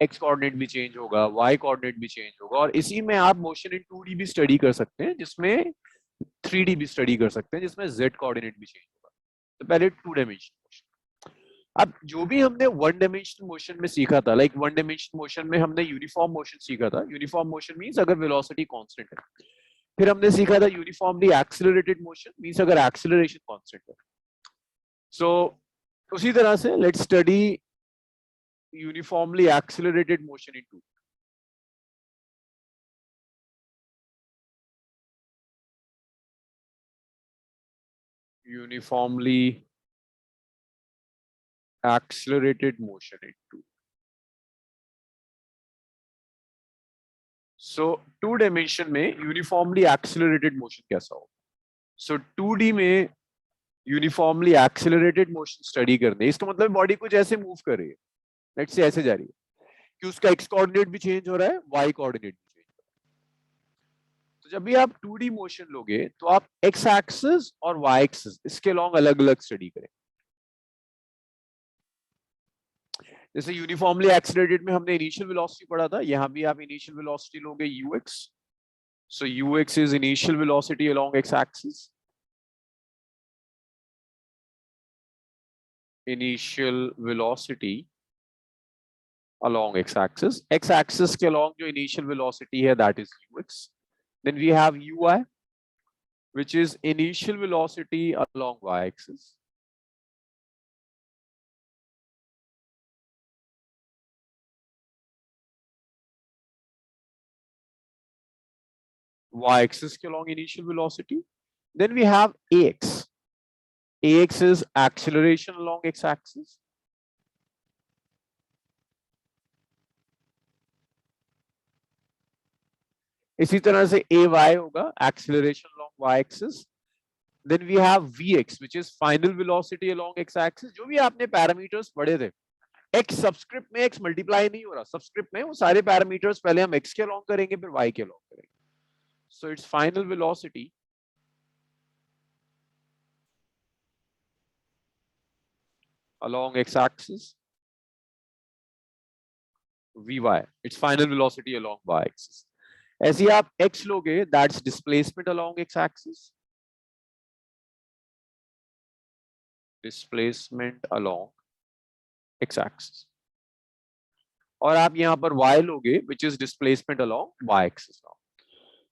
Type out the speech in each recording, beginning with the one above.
X coordinate भी change होगा, Y coordinate भी चेंज होगा, और इसी में आप मोशन इन 2D भी स्टडी कर सकते हैं, जिसमें 3D भी स्टडी कर सकते हैं, जिसमें जेड कोऑर्डिनेट भी चेंज होगा। तो पहले 2 डायमेंशनल मोशन। अब जो भी हमने 1 डायमेंशनल मोशन में सीखा था, लाइक 1 डायमेंशनल मोशन में हमने यूनिफॉर्म मोशन सीखा था। यूनिफॉर्म मोशन मींस अगर वेलोसिटी कांस्टेंट है। फिर हमने सीखा था यूनिफॉर्मली एक्सेलरेटेड मोशन मींस अगर एक्सेलरेशन कांस्टेंट है। सो उसी तरह से let's study uniformly accelerated motion in 2D। uniformly accelerated motion in 2D. So 2 dimension में यूनिफॉर्मली एक्सेलरेटेड मोशन कैसा होगा? सो 2D में यूनिफॉर्मली एक्सेलरेटेड मोशन स्टडी करने, इसका मतलब बॉडी कुछ ऐसे मूव कर रही है, लेट्स से ऐसे जा रही है कि उसका एक्स कोऑर्डिनेट भी चेंज हो रहा है, वाई कोऑर्डिनेट भी चेंज हो रहा है। तो जब भी आप 2D मोशन लोगे तो आप एक्स एक्सिस और वाई एक्सिस इसके लॉन्ग अलग अलग स्टडी करें। जैसे यूनिफॉर्मली एक्सेलरेटेड में हमने इनिशियल वेलोसिटी पढ़ा था, यहां भी आप इनिशियल वेलोसिटी लोगे ux। So ux is initial velocity along x axis. Initial velocity along x axis, x axis के along जो initial velocity है that is ux. Then we have uy which is initial velocity along y axis. Y axis के along initial velocity. Then we have ax. Ax is acceleration along x axis. इसी तरह से ay होगा acceleration along y axis. Then we have vx which is final velocity along x axis. जो भी आपने parameters पढ़े थे, x सबस्क्रिप्ट में x मल्टीप्लाई नहीं हो रहा, सबस्क्रिप्ट में वो सारे पैरामीटर्स पहले हम x के अलॉन्ग करेंगे फिर y के अलॉन्ग करेंगे। So it's final velocity along x axis vy, its final velocity along y axis. ऐसे ही आप x लोगे that's displacement along x axis, displacement along x axis, और आप यहां पर y लोगे which is displacement along y axis।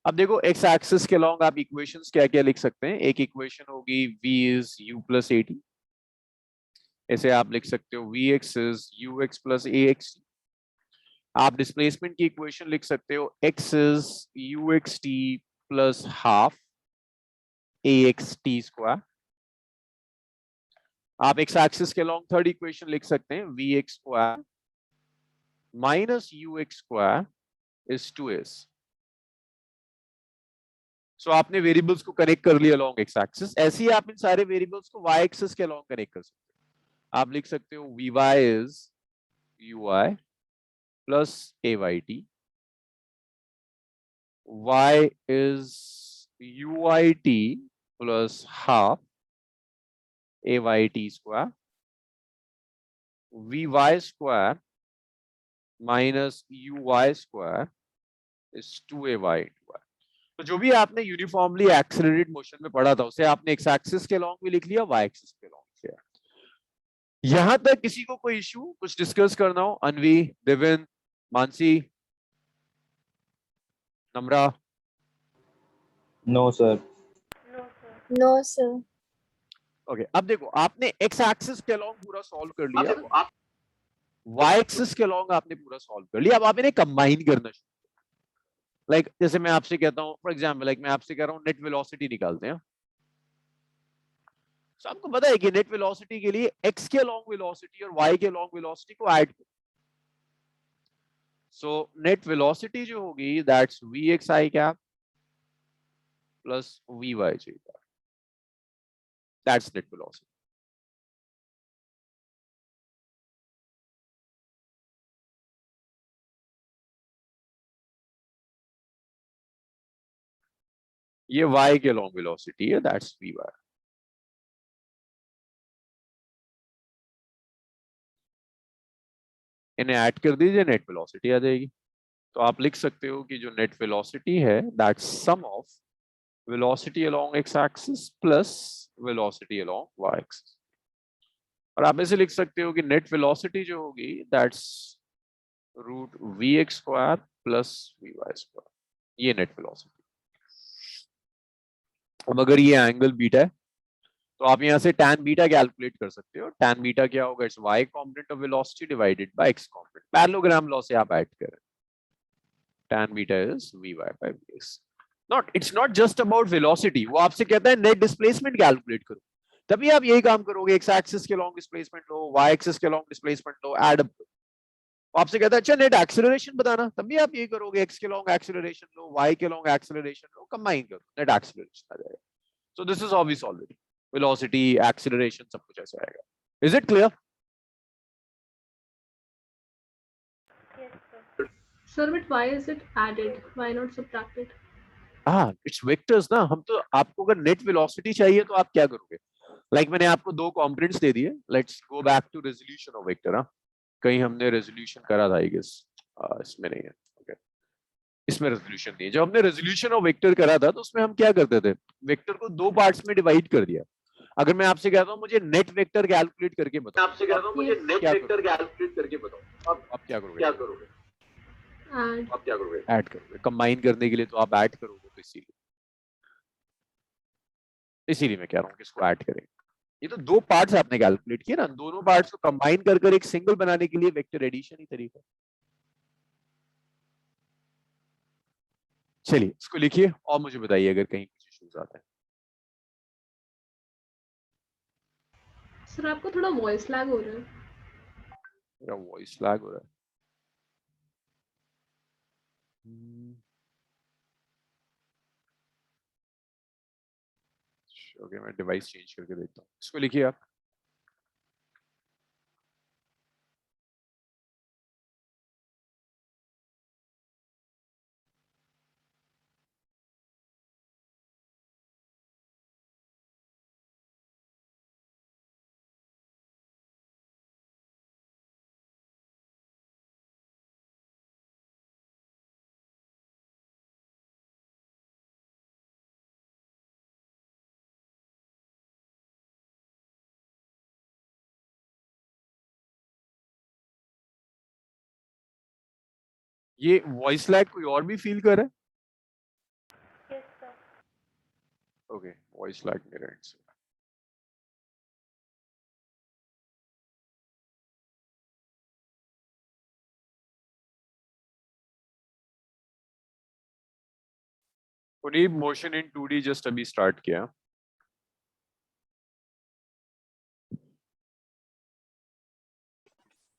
अब देखो x axis के along आप इक्वेशंस क्या क्या लिख सकते हैं। एक इक्वेशन होगी v is u plus at, ऐसे आप लिख सकते हो vx is ux plus axt। आप डिस्प्लेसमेंट की इक्वेशन लिख सकते हो x is uxt plus half axt square। आप x एक्सिस के along थर्ड इक्वेशन लिख सकते हैं vx square minus ux square is 2s। सो आपने वेरिएबल्स को कनेक्ट कर लिया along x एक्सिस। ऐसे ही आप इन सारे वेरिएबल्स को y एक्सिस के along कनेक्ट कर सकते हो। आप लिख सकते हो vy is ui plus ayt, y is uit plus half ayt square, vy square minus uy square is 2ay into y। तो जो भी आपने यूनिफॉर्मली एक्सेलरेटेड मोशन में पढ़ा था उसे आपने एक्स एक्सिस के लॉन्ग भी लिख लिया, वाई एक्सिस के लॉन्ग लिया। यहां तक किसी को कोई इश्यू कुछ डिस्कस करना हो? Anvi, Deven, Mansi, Namra? No sir. No sir. Okay, अब देखो आपने एक्स एक्सिस के लॉन्ग पूरा सॉल्व कर लिया, वाई एक्सिस के लॉन्ग आपने पूरा सॉल्व कर लिया। अब आप इन्हें कंबाइन करना शुरू, लाइक जैसे मैं आपसे कहता हूं फॉर एग्जांपल, लाइक मैं आपसे कह रहा हूं नेट वेलोसिटी निकालते हैं। तो आपको पता है कि नेट वेलोसिटी के लिए x के लॉन्ग वेलोसिटी और y के लॉन्ग वेलोसिटी को ऐड करो। सो नेट वेलोसिटी जो होगी that's vxi cap plus vyj cap, that's net velocity. ये y के लॉन्ग वेलोसिटी है, दैट्स vy। इन्हें ऐड कर दीजिए, नेट वेलोसिटी आ जाएगी। तो आप लिख सकते हो कि जो नेट वेलोसिटी है that's sum of velocity along x axis plus velocity along y axis. और आप ऐसे लिख सकते हो कि नेट वेलोसिटी जो होगी that's root v x square plus v y square, ये नेट वेलोसिटी। अब अगर ये एंगल बीटा है तो आप यहां से tan बीटा कैलकुलेट कर सकते हो। tan बीटा क्या होगा, it's y component of velocity divided by x component. Parallelogram law से आप ऐड करें, tan beta is vy by vx। Not, it's not just about velocity, वो आपसे कहता है नेट डिस्प्लेसमेंट कैलकुलेट करो, तभी आप यही काम करोगे। x एक्सिस के लॉन्ग डिस्प्लेसमेंट लो, y एक्सिस के लॉन्ग डिस्प्लेसमेंट लो, ऐड अप। आपसे कहता है अच्छा नेट एक्सीलरेशन बताना, तभी आप यही करोगे, x के लॉन्ग एक्सीलरेशन लो, y के लॉन्ग एक्सीलरेशन लो, कंबाइन करो, नेट एक्सीलरेशन आ जाएगा। So this is how we solve it. Velocity, acceleration, सब कुछ ऐसे आएगा। Is it clear? Yes, sir. Sir, but why is it added? Why not subtracted? हाँ, इट्स वेक्टर्स ना। हम तो आपको अगर नेट वेलोसिटी चाहिए तो आप क्या करोगे, लाइक मैंने आपको दो कंपोनेंट्स दे दिए। Let's go back to resolution of vector. हाँ, कहीं हमने रेजोल्यूशन करा था आई गेस, इसमें नहीं है। ओके, इसमें रेजोल्यूशन नहीं है। जब हमने रेजोल्यूशन ऑफ वेक्टर करा था तो उसमें हम क्या करते थे, वेक्टर को दो पार्ट्स में डिवाइड कर दिया। अगर मैं आपसे कहता हूँ मुझे नेट वेक्टर कैलकुलेट करके बताओ, आपसे कहता हूँ मुझे नेट वेक्टर कैलकुलेट करके बताओ, आप क्या करोगे? क्या करोगे? आप क्या करोगे? ऐड करोगे। कंबाइन करने के लिए तो आप ऐड करोगे, तो इसीलिए मैं कह रहा हूँ कि इसको ऐड करेंगे। ये तो दो पार्ट्स आपने कैलकुलेट किए ना, दोनों पार्ट्स को कंबाइन कर एक सिंगल बनाने के लिए वेक्टर एडिशन ही तरीका। चलिए इसको लिखिए और मुझे बताइए अगर कहीं कुछ इश्यूज आते हैं। सर आपको थोड़ा वॉइस लैग हो रहा है। मेरा वॉइस लैग हो रहा है। ओके, मैं डिवाइस चेंज करके देखता हूँ। इसको लिखिए आप। ये वॉइस लैग कोई और भी फील कर रहा है? Yes, sir. Okay, voice lag मेरे एंड से। Puneet, motion in 2D just अभी स्टार्ट किया।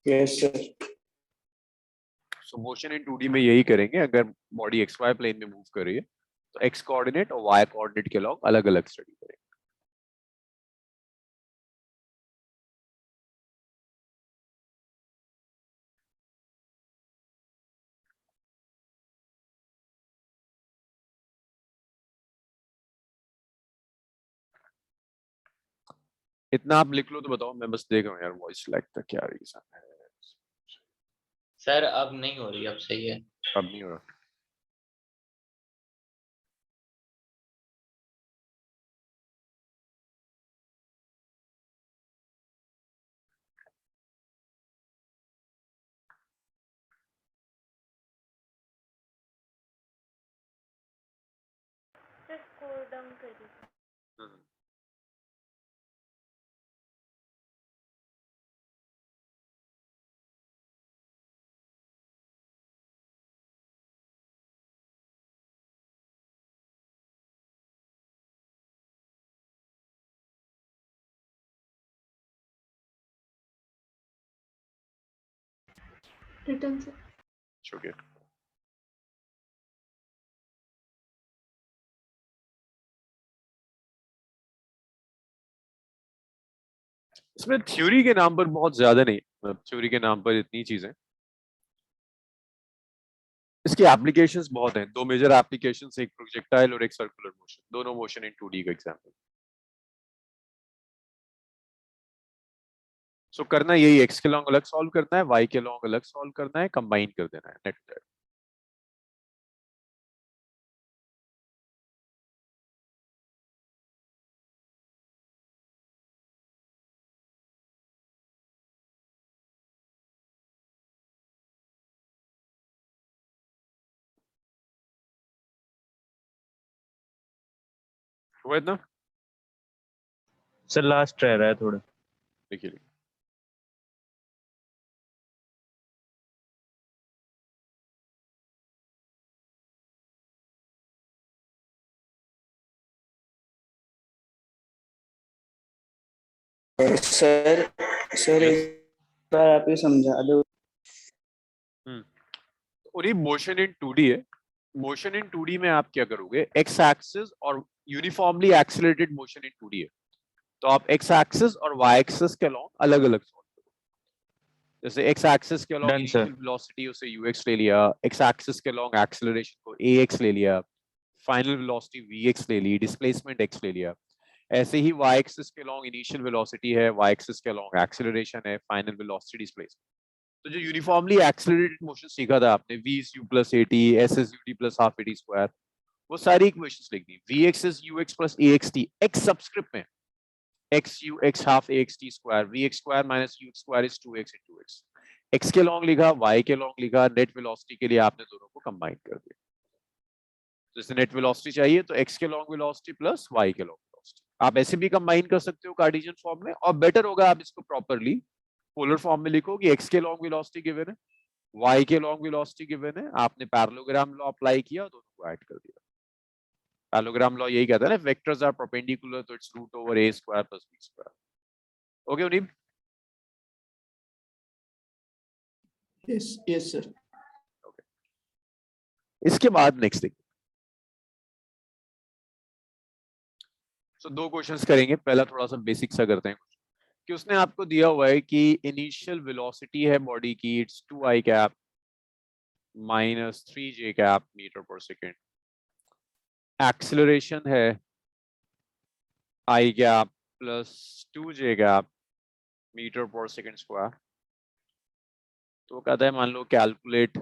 Yes sir. So motion in 2D में यही करेंगे। अगर बॉडी एक्स वाई प्लेन में मूव कर रही है तो एक्स कोऑर्डिनेट और वाई कोऑर्डिनेट के लॉन्ग अलग अलग स्टडी करेंगे। इतना आप लिख लो तो बताओ, मैं बस देख रहा हूँ यार वॉइस लैग का क्या रीजन है। सर अब नहीं हो रही, अब सही है। अब नहीं हो रहा। Just scroll down करिए. रिटर्न से। ओके, इसमें थ्योरी के नाम पर बहुत ज्यादा नहीं, मतलब थ्योरी के नाम पर इतनी चीजें। इसकी एप्लीकेशंस बहुत हैं। दो मेजर एप्लीकेशंस, एक प्रोजेक्टाइल और एक सर्कुलर मोशन, दोनों मोशन इन 2D का एग्जांपल। सो करना यही, x के लॉन्ग अलग सॉल्व करना है, y के लॉन्ग अलग सॉल्व करना है, कंबाइन कर देना है नेट। हुआ इतना? सर लास्ट रह रहा है थोड़ा। देखिए सर सर Yes. एक बार आप ये समझा दो। और ये मोशन इन 2D है। मोशन इन 2D में आप क्या करोगे, x एक्सिस और uniformly accelerated motion in 2D है, तो आप x एक्सिस और y एक्सिस के अलॉन्ग अलग अलग सॉल्व करो। जैसे x एक्सिस के along Done, sir. Initial velocity उसे ux ले लिया, x एक्सिस के अलॉन्ग एक्सेलरेशन को ax ले लिया, फाइनल वेलोसिटी vx ले ली, डिस्प्लेसमेंट x ले लिया। ऐसे ही y एक्सिस के अलॉन्ग इनिशियल वेलोसिटी है, y एक्सिस के अलॉन्ग एक्सेलरेशन है, फाइनल वेलोसिटी, डिस्प्लेसमेंट। तो जो यूनिफॉर्मली एक्सेलरेटेड मोशन सीखा था आपने, v is u plus at, s is ut plus half at square, वो सारी इक्वेशंस लिख दी। vx is ux plus axt, x subscript में, x u x half axt square, vx square minus ux square is 2x into x। x के long लिखा, y के long लिखा, net velocity के लिए आपने दोनों को कंबाइन कर दिया। जैसे नेट वेलोसिटी चाहिए तो x के लॉन्ग वेलोसिटी प्लस y के लॉन्ग वेलोसिटी, आप ऐसे भी कंबाइन कर सकते हो कार्टेशियन फॉर्म में, और बेटर होगा आप इसको प्रॉपरली पोलर फॉर्म में लिखो कि x के लॉन्ग वेलोसिटी गिवन है, y के लॉन्ग वेलोसिटी गिवन है, आपने पैरेललोग्राम लॉ अप्लाई किया, दोनों को ऐड कर दिया। पैरेललोग्राम लॉ यही कहता है ना, वेक्टर्स आर परपेंडिकुलर तो it's root over a square plus b square. Okay उनीब? Yes yes sir. इसके बाद नेक्स्ट देखिए, सो दो क्वेश्चंस करेंगे। पहला थोड़ा सा बेसिक सा करते हैं कि उसने आपको दिया हुआ है कि इनिशियल वेलोसिटी है बॉडी की, it's 2i cap minus 3j cap metre per second, acceleration है i cap plus 2j cap metre per second square. तो कहता है मान लो calculate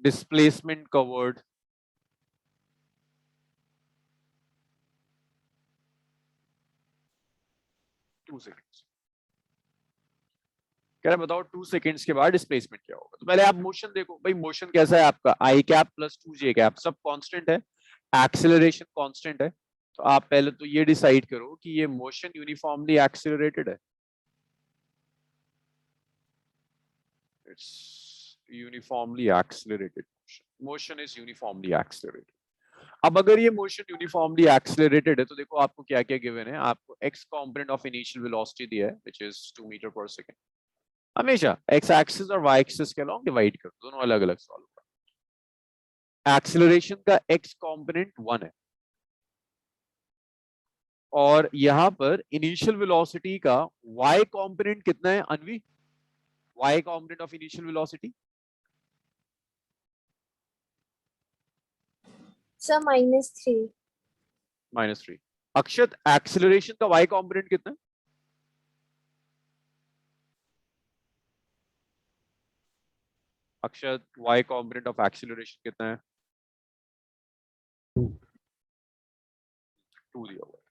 displacement covered two seconds. कह रहा है बताओ 2 सेकेंड्स के बाद डिस्प्लेसमेंट क्या होगा। तो पहले आप मोशन देखो भाई, मोशन कैसा है आपका, आई कैप प्लस 2j कैप सब कांस्टेंट है, एक्सेलरेशन कांस्टेंट है। तो आप पहले तो ये डिसाइड करो कि ये मोशन यूनिफॉर्मली एक्सेलरेटेड है, it's uniformly accelerated motion is uniformly accelerated. अब अगर ये मोशन यूनिफॉर्मली एक्सेलरेटेड है तो देखो आपको क्या क्या गिवन है, आपको x component of initial velocity दिया है व्हिच इज 2 मीटर पर सेकंड। हमेशा x एक्सिस और y एक्सिस के अलॉन्ग डिवाइड कर दो, दोनों अलग अलग सॉल्व करो। एक्सेलरेशन का x कंपोनेंट 1 है, और यहां पर इनिशियल वेलोसिटी का y कंपोनेंट कितना है अनवी? y component of initial velocity sir -3। -3। Akshat acceleration का y कंपोनेंट कितना है? अक्षत y कंपोनेंट ऑफ एक्सेलरेशन कितना है? 2 दिया हुआ है।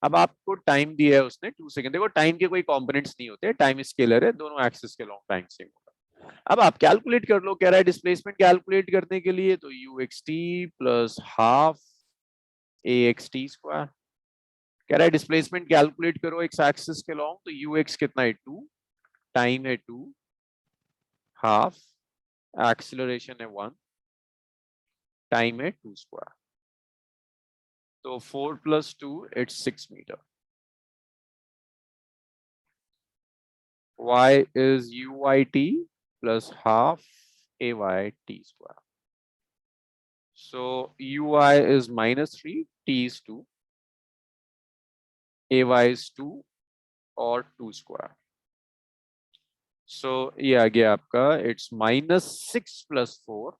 अब आपको टाइम दिया है उसने 2 सेकंड। देखो टाइम के कोई कंपोनेंट्स नहीं होते, टाइम स्केलर है, दोनों एक्सिस के लॉन्ग टाइम सेम होगा। अब आप कैलकुलेट कर लो, कह रहा है डिस्प्लेसमेंट कैलकुलेट करने के लिए तो uxt plus half axt square. कह रहा है डिस्प्लेसमेंट कैलकुलेट करो x एक्सिस के लॉन्ग, तो ux कितना है 2, टाइम है 2, हाफ, एक्सेलरेशन है 1, टाइम है 2 स्क्वायर। तो 4 plus 2 it's 6 meter। y is uyt plus half ayt square। So uy is -3, t is 2, ay is 2 और 2 square। So ये आ गया आपका, it's -6 plus 4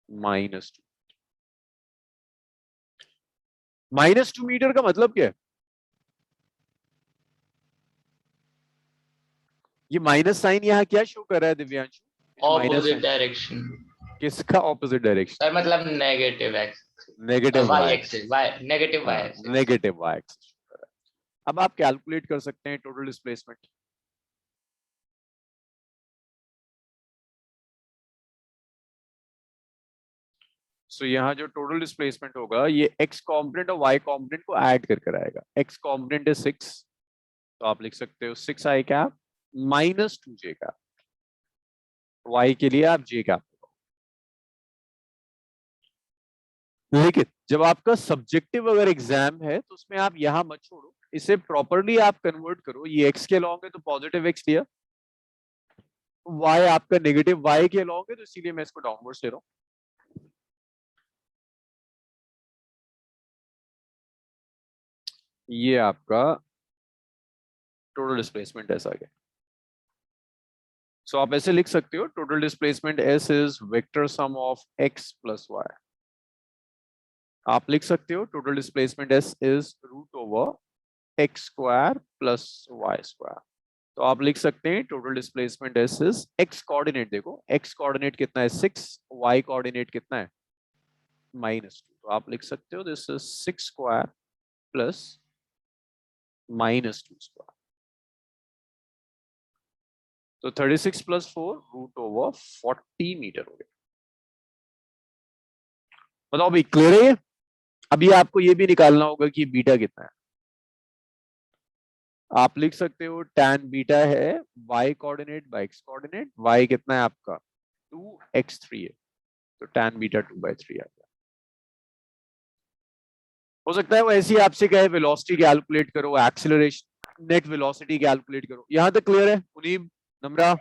-2। -2 मीटर का मतलब क्या है? ये माइनस साइन यहाँ क्या शो कर रहा है दिव्यांशु? माइनस ऑपोजिट डायरेक्शन किसका ऑपोजिट डायरेक्शन? सर, मतलब negative axis, negative y y axis, y negative y axis. Negative y axis. अब आप कैलकुलेट कर सकते हैं टोटल डिस्प्लेसमेंट। सो यहाँ जो टोटल डिस्प्लेसमेंट होगा ये x कॉम्पोनेंट और y कॉम्पोनेंट को ऐड कर आएगा। x कॉम्पोनेंट है 6, तो आप लिख सकते हो 6i cap minus 2j cap. y के लिए आप j कैप। लेकिन जब आपका सब्जेक्टिव अगर एग्जाम है तो उसमें आप यहां मत छोड़ो, इसे प्रॉपरली आप कन्वर्ट करो। ये x के लॉन्ग है तो पॉजिटिव x लिया, y आपका नेगेटिव y के लॉन्ग है तो इसीलिए मैं इसको डाउनवर्ड्स ले रहा हूं। ये आपका टोटल डिस्प्लेसमेंट ऐसा गया। सो आप ऐसे लिख सकते हो total displacement S is vector sum of x plus y। आप लिख सकते हो total displacement S is root over x square plus y square. तो आप लिख सकते हैं total displacement S is x coordinate, देखो x कोऑर्डिनेट कितना है 6, y कोऑर्डिनेट कितना है -2। तो आप लिख सकते हो this is 6 square plus -2 square. तो 36 प्लस 4 रूट ओवर 40 मीटर हो गया। बताओ भाई क्लियर है ये? अभी आपको ये भी निकालना होगा कि बीटा कितना है। आप लिख सकते हो tan बीटा है y coordinate by x coordinate, y कितना है आपका 2x3 है, तो tan बीटा 2/3 आ गया। हो सकता है वो ऐसी आपसे कहे वेलोसिटी कैलकुलेट करो, एक्सीलरेशन नेट वेलोसिटी कैलकुलेट करो। यहां तक क्लियर है मुनीब, नम्रा?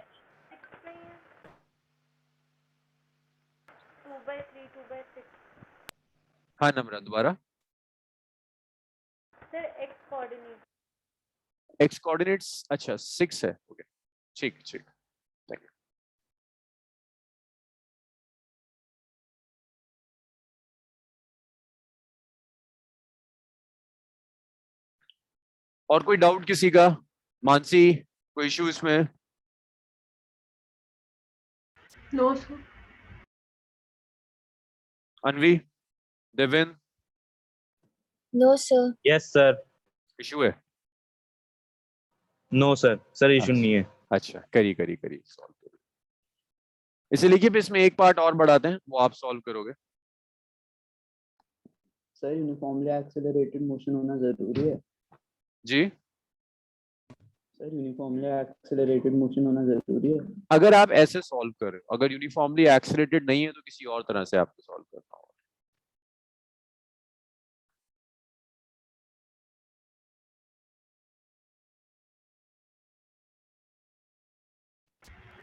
2/3, 2/6 हाँ नम्रा दोबारा। Sir, x coordinate. x coordinates अच्छा 6 है, ओके ठीक ठीक, थैंक यू। और कोई डाउट किसी का? मानसी कोई इशू इसमें? No sir. Anvi, Devin, No, sir. Yes sir. Issue है? नो सर, सर इशू नहीं है। अच्छा करी करी करी सॉल्व करिए। इसे लिखिए, फिर इसमें एक पार्ट और बढ़ाते हैं, वो आप सॉल्व करोगे। सर यूनिफॉर्मली एक्सेलरेटेड मोशन होना जरूरी है? जी सर यूनिफॉर्मली एक्सेलरेटेड मोशन होना जरूरी है? अगर आप ऐसे सॉल्व कर रहे हो, अगर यूनिफॉर्मली एक्सेलरेटेड नहीं है तो किसी और तरह से आपको सॉल्व करना होगा।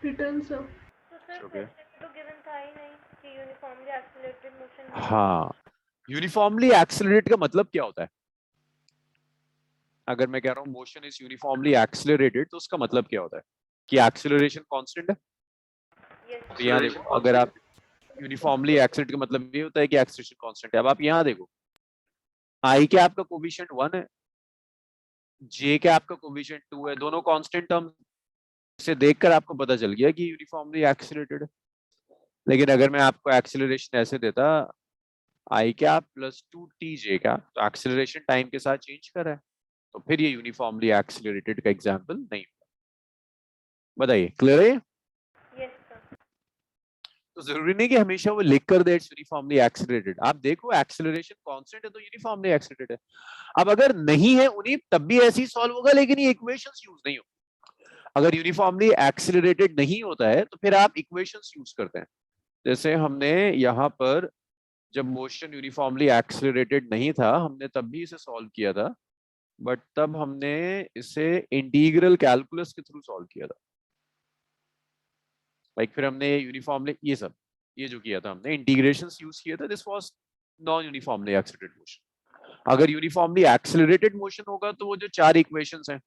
Return sir. तो सर Okay. क्वेश्चन तो गिवन था ही नहीं कि यूनिफॉर्मली एक्सेलरेटेड मोशन। हाँ, यूनिफॉर्मली एक्सेलरेट का मतलब क्या होता है? अगर मैं कह रहा हूँ मोशन इज यूनिफॉर्मली एक्सेलरेटेड तो उसका मतलब क्या होता है? कि एक्सेलरेशन कांस्टेंट है। तो यहाँ देखो, अगर आप यूनिफॉर्मली एक्सेलरेट का मतलब ये होता है कि एक्सेलरेशन कांस्टेंट है। अब आप यहाँ देखो, आई के आपका कोफिशिएंट 1 है, जे के आपका कोफिशिएंट 2 है, दोनों कांस्टेंट टर्म से देखकर आपको पता चल गया कि यूनिफॉर्मली एक्सेलरेटेड है। लेकिन अगर मैं आपको एक्सेलरेशन ऐसे देता आई कैप प्लस 2t जे का, तो एक्सेलरेशन टाइम के साथ चेंज कर रहा है, तो फिर ये यूनिफॉर्मली एक्सेलरेटेड का एग्जांपल नहीं होगा। बताइए क्लियर है? Yes sir. तो जरूरी नहीं कि हमेशा वो लिख कर दे इट्स यूनिफॉर्मली एक्सेलरेटेड। आप देखो एक्सेलरेशन कांस्टेंट है तो यूनिफॉर्मली एक्सेलरेटेड है। अब अगर नहीं है उन्हीं तब भी ऐसे ही सॉल्व होगा, लेकिन ये इक्वेशंस यूज नहीं होंगे। अगर यूनिफॉर्मली एक्सेलरेटेड नहीं होता है तो फिर आप इक्वेशंस यूज करते हैं। जैसे हमने यहाँ पर जब मोशन यूनिफॉर्मली एक्सेलरेटेड नहीं था, हमने तब भी इसे सॉल्व किया था, बट तब हमने इसे इंटीग्रल कैलकुलस के थ्रू सॉल्व किया था। लाइक फिर हमने यूनिफॉर्मली ये जो किया था हमने इंटीग्रेशंस यूज किए थे, this was non uniformly accelerated motion. अगर यूनिफॉर्मली एक्सेलरेटेड मोशन होगा तो वो जो 4 इक्वेशंस हैं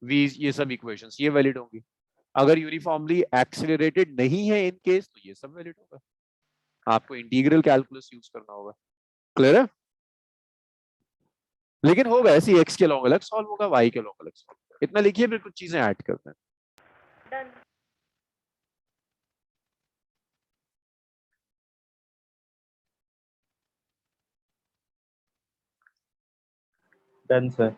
वी, ये सब इक्वेशंस ये वैलिड होंगी। अगर यूनिफॉर्मली एक्सेलरेटेड नहीं है इन केस तो ये सब वैलिड होगा। आपको इंटीग्रल कैलकुलस यूज करना होगा। क्लियर है? लेकिन होगा ऐसे एक्स के लॉन्ग अलग सॉल्व होगा, वाई के लॉन्ग अलग सॉल्व होगा। इतना लिखिए, फिर कुछ चीजें ऐड करते हैं। डन। Done sir.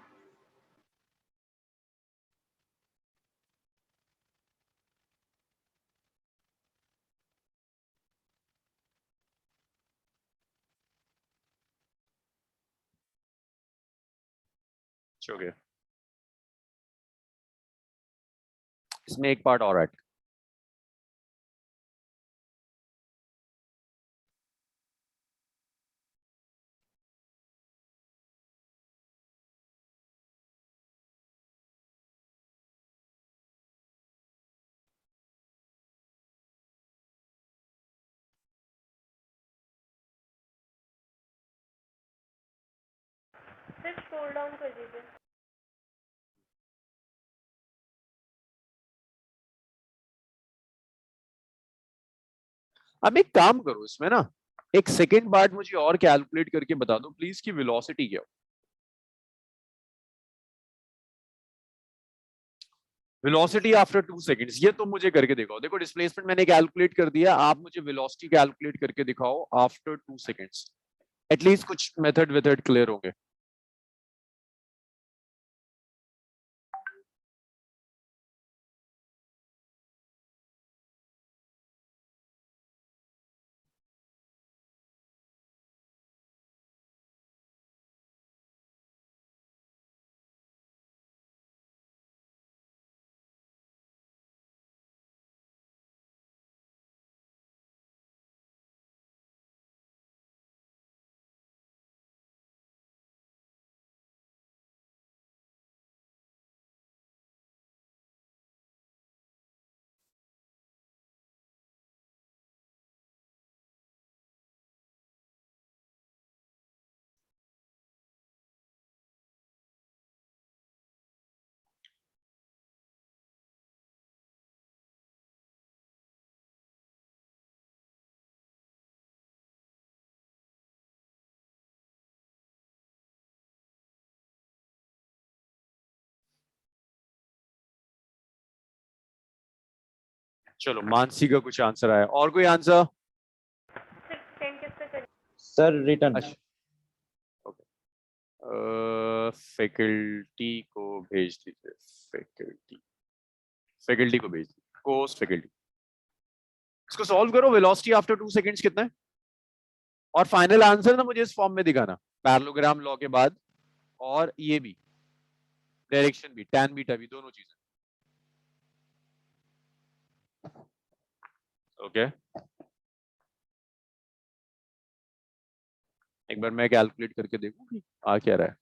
हो गया। इसमें एक पार्ट और ऐड। सर स्क्रॉल डाउन कर दीजिए। अब एक काम करो इसमें ना, एक सेकेंड पार्ट मुझे और कैलकुलेट करके बता दो प्लीज कि वेलोसिटी क्या हो। वेलोसिटी आफ्टर 2 सेकंड्स, ये तो मुझे करके दिखाओ। देखो डिस्प्लेसमेंट मैंने कैलकुलेट कर दिया, आप मुझे वेलोसिटी कैलकुलेट करके दिखाओ आफ्टर 2 सेकंड्स। एटलीस्ट कुछ मेथड वेथड क्लियर होंगे। चलो मानसी का कुछ आंसर आया, और कोई आंसर? सर सेंड किस पे करें? Sir return. अच्छा ओके, फैकल्टी को भेज दीजिए। फैकल्टी फैकल्टी को भेज दीजिए, कोर्स फैकल्टी। इसको सॉल्व करो, वेलोसिटी आफ्टर 2 सेकंड्स कितना है, और फाइनल आंसर ना मुझे इस फॉर्म में दिखाना, पैरेललोग्राम लॉ के बाद, और ये भी डायरेक्शन भी, टैन बीटा भी, दोनों चीजें। ओके एक बार मैं कैलकुलेट करके देखूं कि आ क्या रहा है।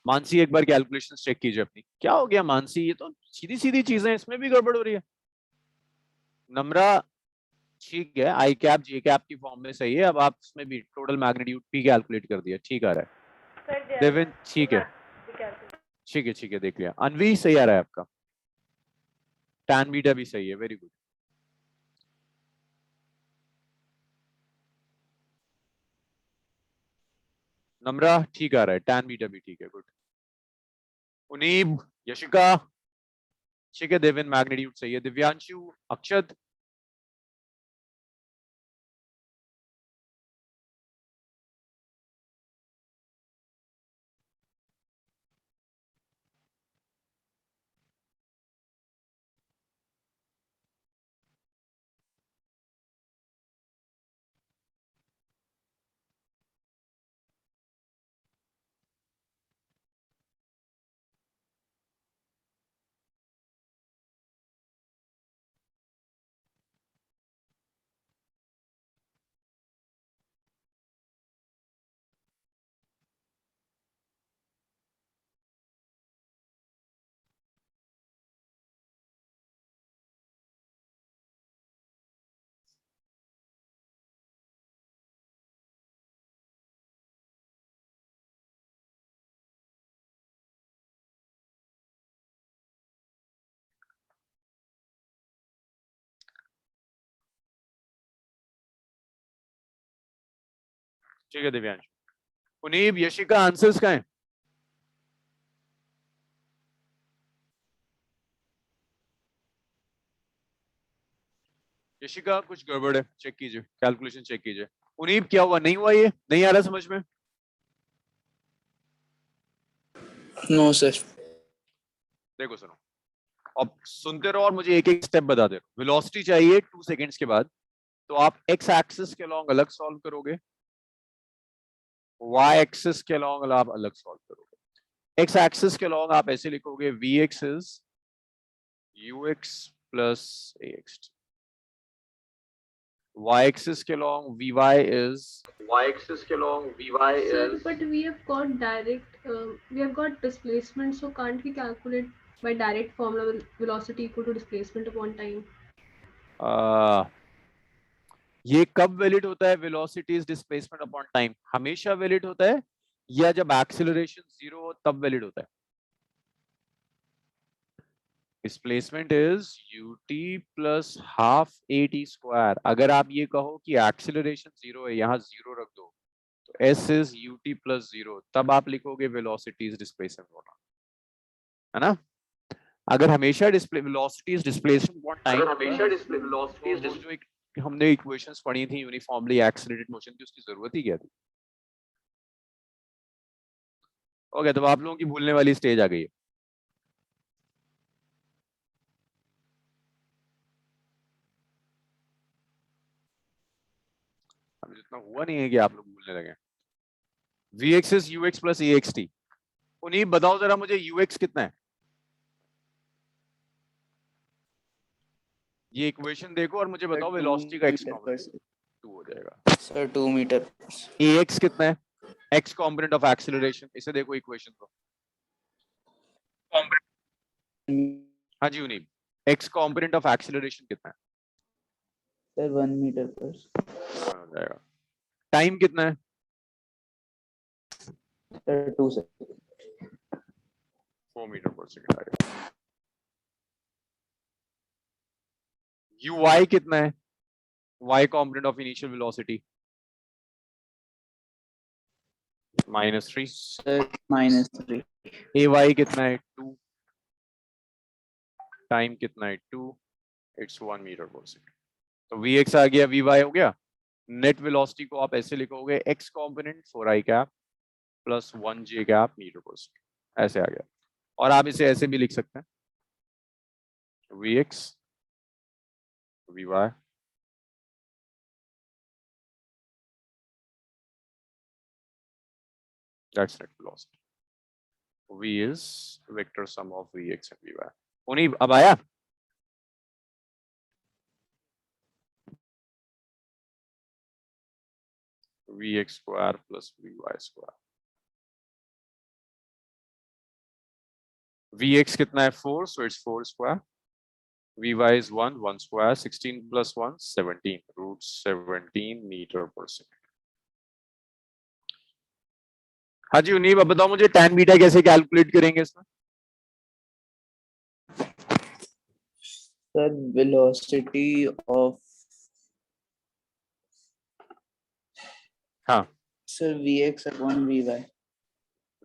मानसी एक बार कैलकुलेशन चेक कीजिए अपनी। क्या हो गया मानसी, ये तो सीधी सीधी चीजें, इसमें भी गड़बड़ हो रही है। नम्रा ठीक है, आई कैप जे कैप की फॉर्म में सही है। अब आप इसमें भी टोटल मैग्नीट्यूड पी कैलकुलेट कर दिया, ठीक आ रहा है। कर दिया देविन ठीक है, ठीक है देख लिया। अनवी सही आ रहा है आपका, टैन बीटा भी सही है, वेरी गुड। नम्रा ठीक आ रहा है, टैन बीटा भी ठीक है, गुड। उनीब, यशिका ठीक है, देविन मैग्नीट्यूड सही है। दिव्यांशु, अक्षत ठीक है दिव्यांश। पुनीब, यशिका, आंसर्स क्या है? यशिका कुछ गड़बड़ है, चेक कीजिए, कैलकुलेशन चेक कीजिए। पुनीब क्या हुआ, नहीं हुआ, ये नहीं आ रहा समझ में? No sir. देखो सुनो, अब सुनते रहो और मुझे एक एक स्टेप बता दे रहो। वेलोसिटी चाहिए 2 सेकंड्स के बाद, तो आप एक्स एक्सिस के अलॉन्ग अलग सॉल्व करोगे, वाई एक्सिस के अलॉन्ग आप अलग सॉल्व करोगे। एक्स एक्सिस के अलॉन्ग आप ऐसे लिखोगे v x is u x plus a x, y axis के along vy is Sir, but we have got we have got displacement, so can't we calculate by direct formula velocity equal to displacement upon time? ये कब valid होता है? Velocity is displacement upon time हमेशा valid होता है, या जब acceleration 0 हो तब वैलिड होता है? Displacement is ut plus half at square. अगर आप ये कहो कि एक्सीलरेशन 0 है, यहाँ 0 रख दो, तो s इज ut प्लस 0, तब आप लिखोगे वेलोसिटी इज डिस्प्लेसमेंट होना, है ना? अगर हमेशा velocity is displacement upon time, तो जो एक हमने इक्वेशंस पढ़ी थी यूनिफॉर्मली एक्सीलरेटेड मोशन की, उसकी जरूरत ही क्या थी? ओके, तो आप लोगों की भूलने वाली स्टेज आ गई है। अब जितना हुआ नहीं है कि आप लोग भूलने लगे। vx is ux plus axt। उन्हीं बताओ जरा मुझे ux कितना है? ये इक्वेशन देखो और मुझे बताओ वेलोसिटी का x कॉम्पोनेंट 2 हो जाएगा। Sir 2 metre. ax कितना है? x कॉम्पोनेंट ऑफ एक्सीलरेशन, इसे देखो इक्वेशन को। हाँ जी उन्हीं, x कॉम्पोनेंट ऑफ एक्सीलरेशन कितना है? सर 1 मीटर पर हो जाएगा। टाइम कितना है? सर 2 सेकंड 4 मीटर पर सेकंड आएगा। uy कितना है? y component of initial velocity -3। Sir -3 ay कितना है? 2। टाइम कितना है? 2। इट्स 1 मीटर पर सेकंड। तो vx आ गया, vy हो गया। नेट वेलोसिटी को आप ऐसे लिखोगे x component 4i cap plus 1j cap metre पर सेकंड, ऐसे आ गया। और आप इसे ऐसे भी लिख सकते हैं vx vy that's net velocity, v is vector sum of vx and vy। उन्हीं अब आया? vx square plus vy square। vx कितना है? 4, so it's 4 square। vy is 1 square, 16 plus 1 17, root 17 metre पर सेकंड। हाँ जी उन्हीं, अब बताओ मुझे tan बीटा कैसे कैलकुलेट करेंगे इसमें? सर वेलोसिटी ऑफ हाँ, sir vx upon vy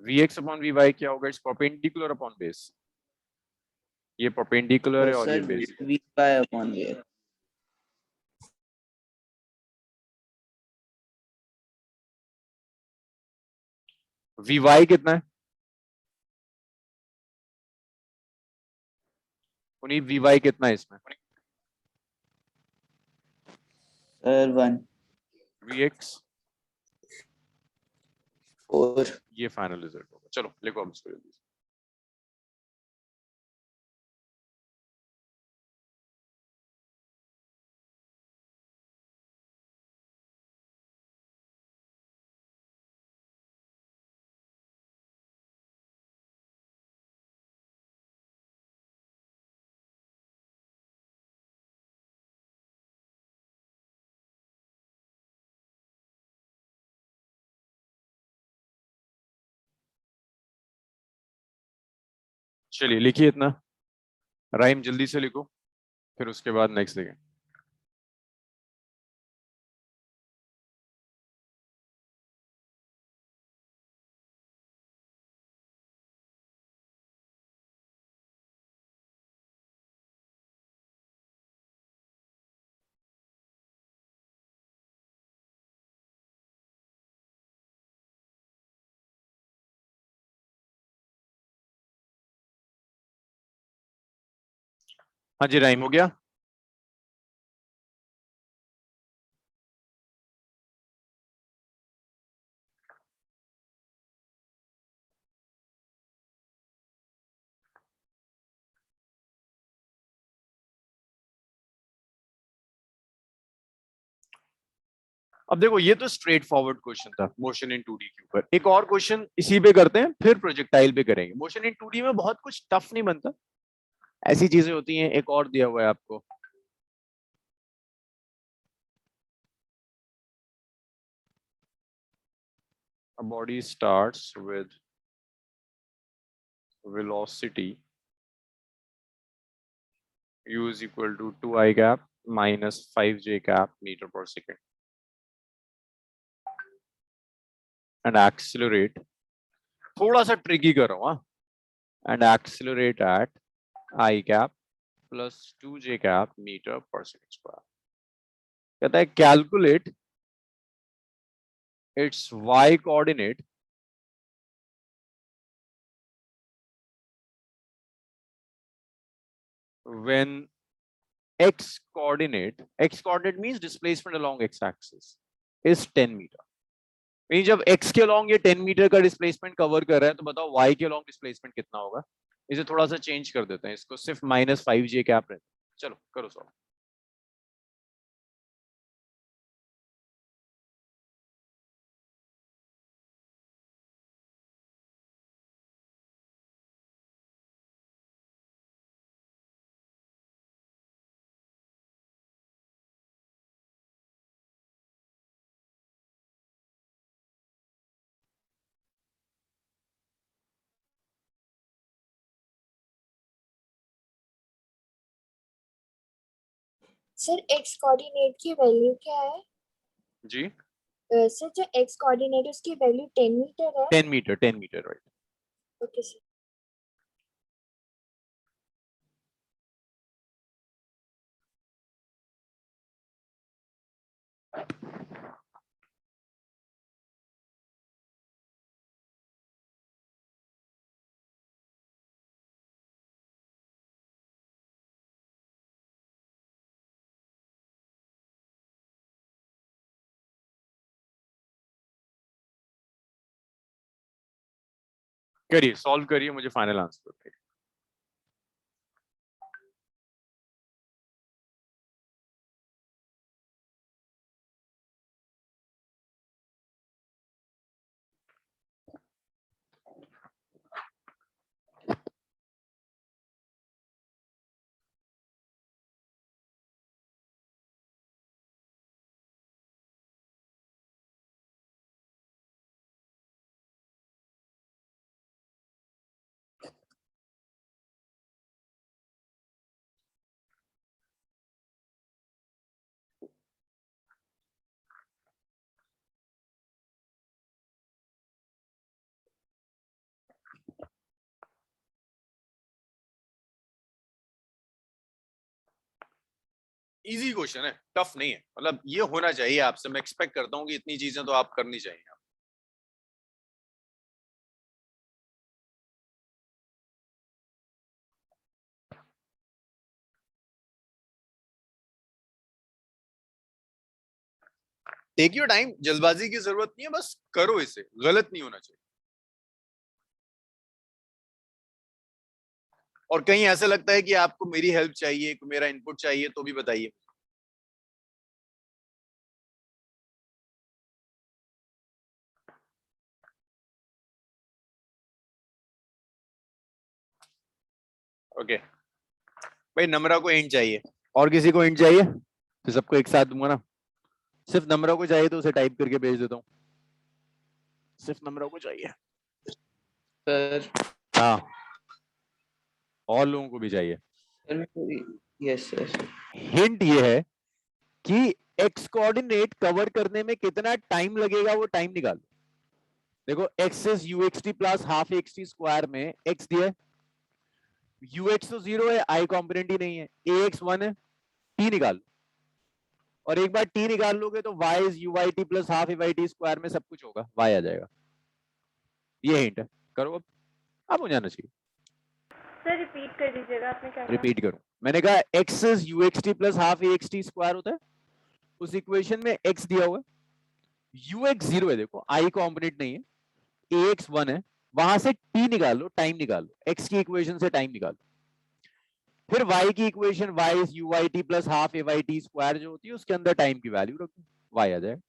vx upon vy क्या होगा? It's perpendicular upon base. ये परपेंडिकुलर है और ये sir base. vy upon vx vy कितना है? उन्हीं vy कितना है इसमें? सर 1 vx 4 ये फाइनल रिजल्ट होगा। चलो लिखो अब इसको जल्दी से। चलिए लिखिए इतना, राइम जल्दी से लिखो, फिर उसके बाद नेक्स्ट देखें। हाँ जी राइम हो गया। अब देखो ये तो स्ट्रेट फॉरवर्ड क्वेश्चन था मोशन इन 2D के ऊपर। एक और क्वेश्चन इसी पे करते हैं, फिर प्रोजेक्टाइल पे करेंगे। मोशन इन 2D में बहुत कुछ टफ नहीं बनता, ऐसी चीजें होती हैं। एक और दिया हुआ है आपको, a body starts with velocity u is equal to 2 I cap minus 5 j cap meter per second and accelerate, थोड़ा सा ट्रिकी कर रहा हूँ हाँ, and accelerate at I cap plus 2 j cap meter per second square। कहता है calculate its y coordinate when x coordinate means displacement along x axis is 10 meter। यानी जब x के along ये 10 मीटर का डिस्प्लेसमेंट कवर कर रहा है, तो बताओ y के along डिस्प्लेसमेंट कितना होगा। इसे थोड़ा सा चेंज कर देते हैं, इसको सिर्फ -5j कैप रहता है। चलो करो सॉल्व। सर एक्स कोऑर्डिनेट की वैल्यू क्या है? जी सर जो एक्स कोऑर्डिनेट उसकी वैल्यू 10 मीटर है। 10 मीटर राइट। Okay sir. करिए सॉल्व करिए, मुझे फाइनल आंसर बताइए। इजी क्वेश्चन है, टफ नहीं है। मतलब ये होना चाहिए आपसे, मैं एक्सपेक्ट करता हूँ कि इतनी चीजें तो आप करनी चाहिए। टेक योर टाइम, जल्दबाजी की जरूरत नहीं है, बस करो, इसे गलत नहीं होना चाहिए। और कहीं ऐसा लगता है कि आपको मेरी हेल्प चाहिए, मेरा इनपुट चाहिए, तो भी बताइए। ओके भाई, नम्रा को एंड चाहिए, और किसी को एंड चाहिए तो सबको एक साथ दूंगा ना। सिर्फ नम्रा को चाहिए तो उसे टाइप करके भेज देता हूँ, सिर्फ नम्रा को चाहिए। सर हाँ और लोगों को भी चाहिए। Yes sir. हिंट ये है कि एक्स कोऑर्डिनेट कवर करने में कितना टाइम लगेगा, वो टाइम निकालो। देखो x you x T plus half x T square में एक्स दिया है, यू एक्स तो 0 है, आई कॉम्पोनेंट ही नहीं है, ए एक्स 1 है, टी निकालो। और एक बार टी निकाल लोगे तो y is u y t plus half a y t square में सब कुछ होगा, y आ जाएगा। ये हिंट है, करो अब हो जाना चाहिए। सर रिपीट कर दीजिएगा आपने क्या कहा? रिपीट करूं, मैंने कहा x is uxt plus half axt square होता है, उस इक्वेशन में x दिया हुआ है, ux 0 है, देखो i कॉम्पोनेंट नहीं है, ax 1 है, वहां से t निकालो, टाइम निकालो, x की इक्वेशन से टाइम निकालो, फिर y की equation y is uyt plus half ayt square जो होती है उसके अंदर टाइम की वैल्यू रखो, y आ जाएगा।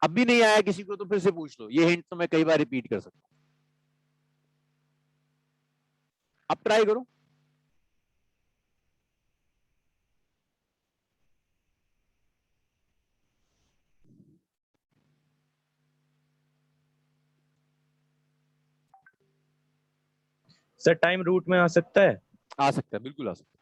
अब भी नहीं आया किसी को तो फिर से पूछ लो, ये हिंट तो मैं कई बार रिपीट कर सकता हूं, अब ट्राई करो। सर टाइम रूट में आ सकता है? आ सकता है, बिल्कुल आ सकता है।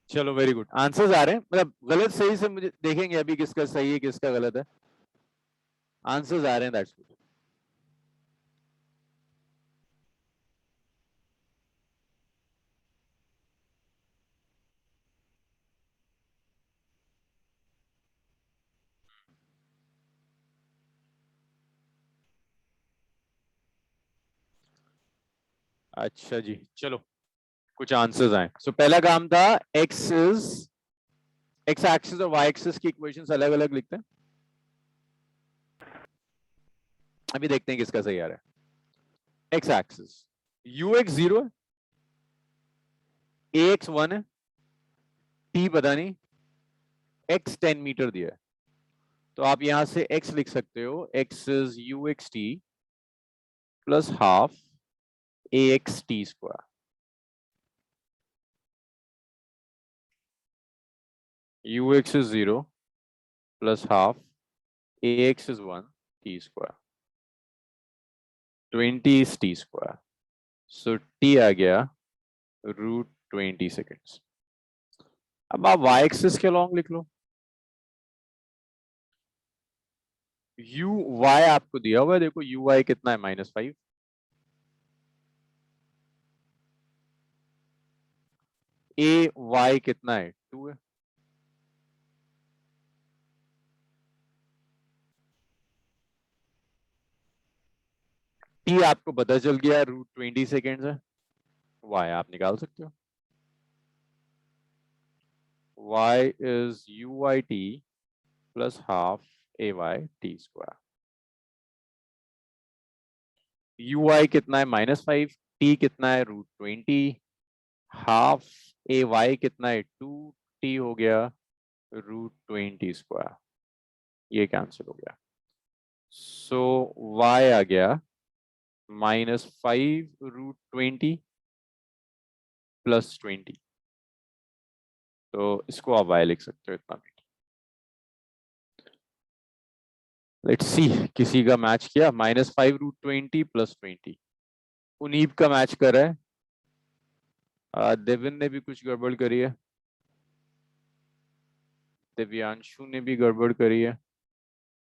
चलो वेरी गुड, आंसर्स आ रहे हैं, मतलब गलत सही से मुझे देखेंगे अभी किसका सही है किसका गलत है, आंसर्स आ रहे हैं, दैट्स गुड। अच्छा जी, चलो कुछ आंसर्स आए। सो पहला काम था x एक्सिस और y एक्सिस की इक्वेशंस अलग अलग लिखते हैं, अभी देखते हैं किसका सही आ रहा है। x एक्सिस ux 0 है, ax 1 है, t पता नहीं, x 10 मीटर दिया है, तो आप यहां से x लिख सकते हो, x is uxt plus half axt square, ux is 0 plus half ax is 1 t square, 20 is t square, so t आ गया √20 seconds। अब आप y एक्सिस के लॉन्ग लिख लो, u y आपको दिया हुआ है, देखो u y कितना है -5, a y कितना है 2 है, t आपको पता चल गया √20 सेकेंड्स है, y आप निकाल सकते हो, y is uyt plus half ayt square, ui कितना है -5, t कितना है √20, हाफ ay कितना है 2t हो गया √20 स्क्वायर, ये कैंसिल हो गया, सो y आ गया -5 √20 प्लस 20, तो इसको आप y लिख सकते हो इतना। लेट्स सी किसी का मैच किया, -5 √20 प्लस 20, उनीब का मैच कर रहा है, देविन ने भी कुछ गड़बड़ करी है, दिव्यांशु ने भी गड़बड़ करी है,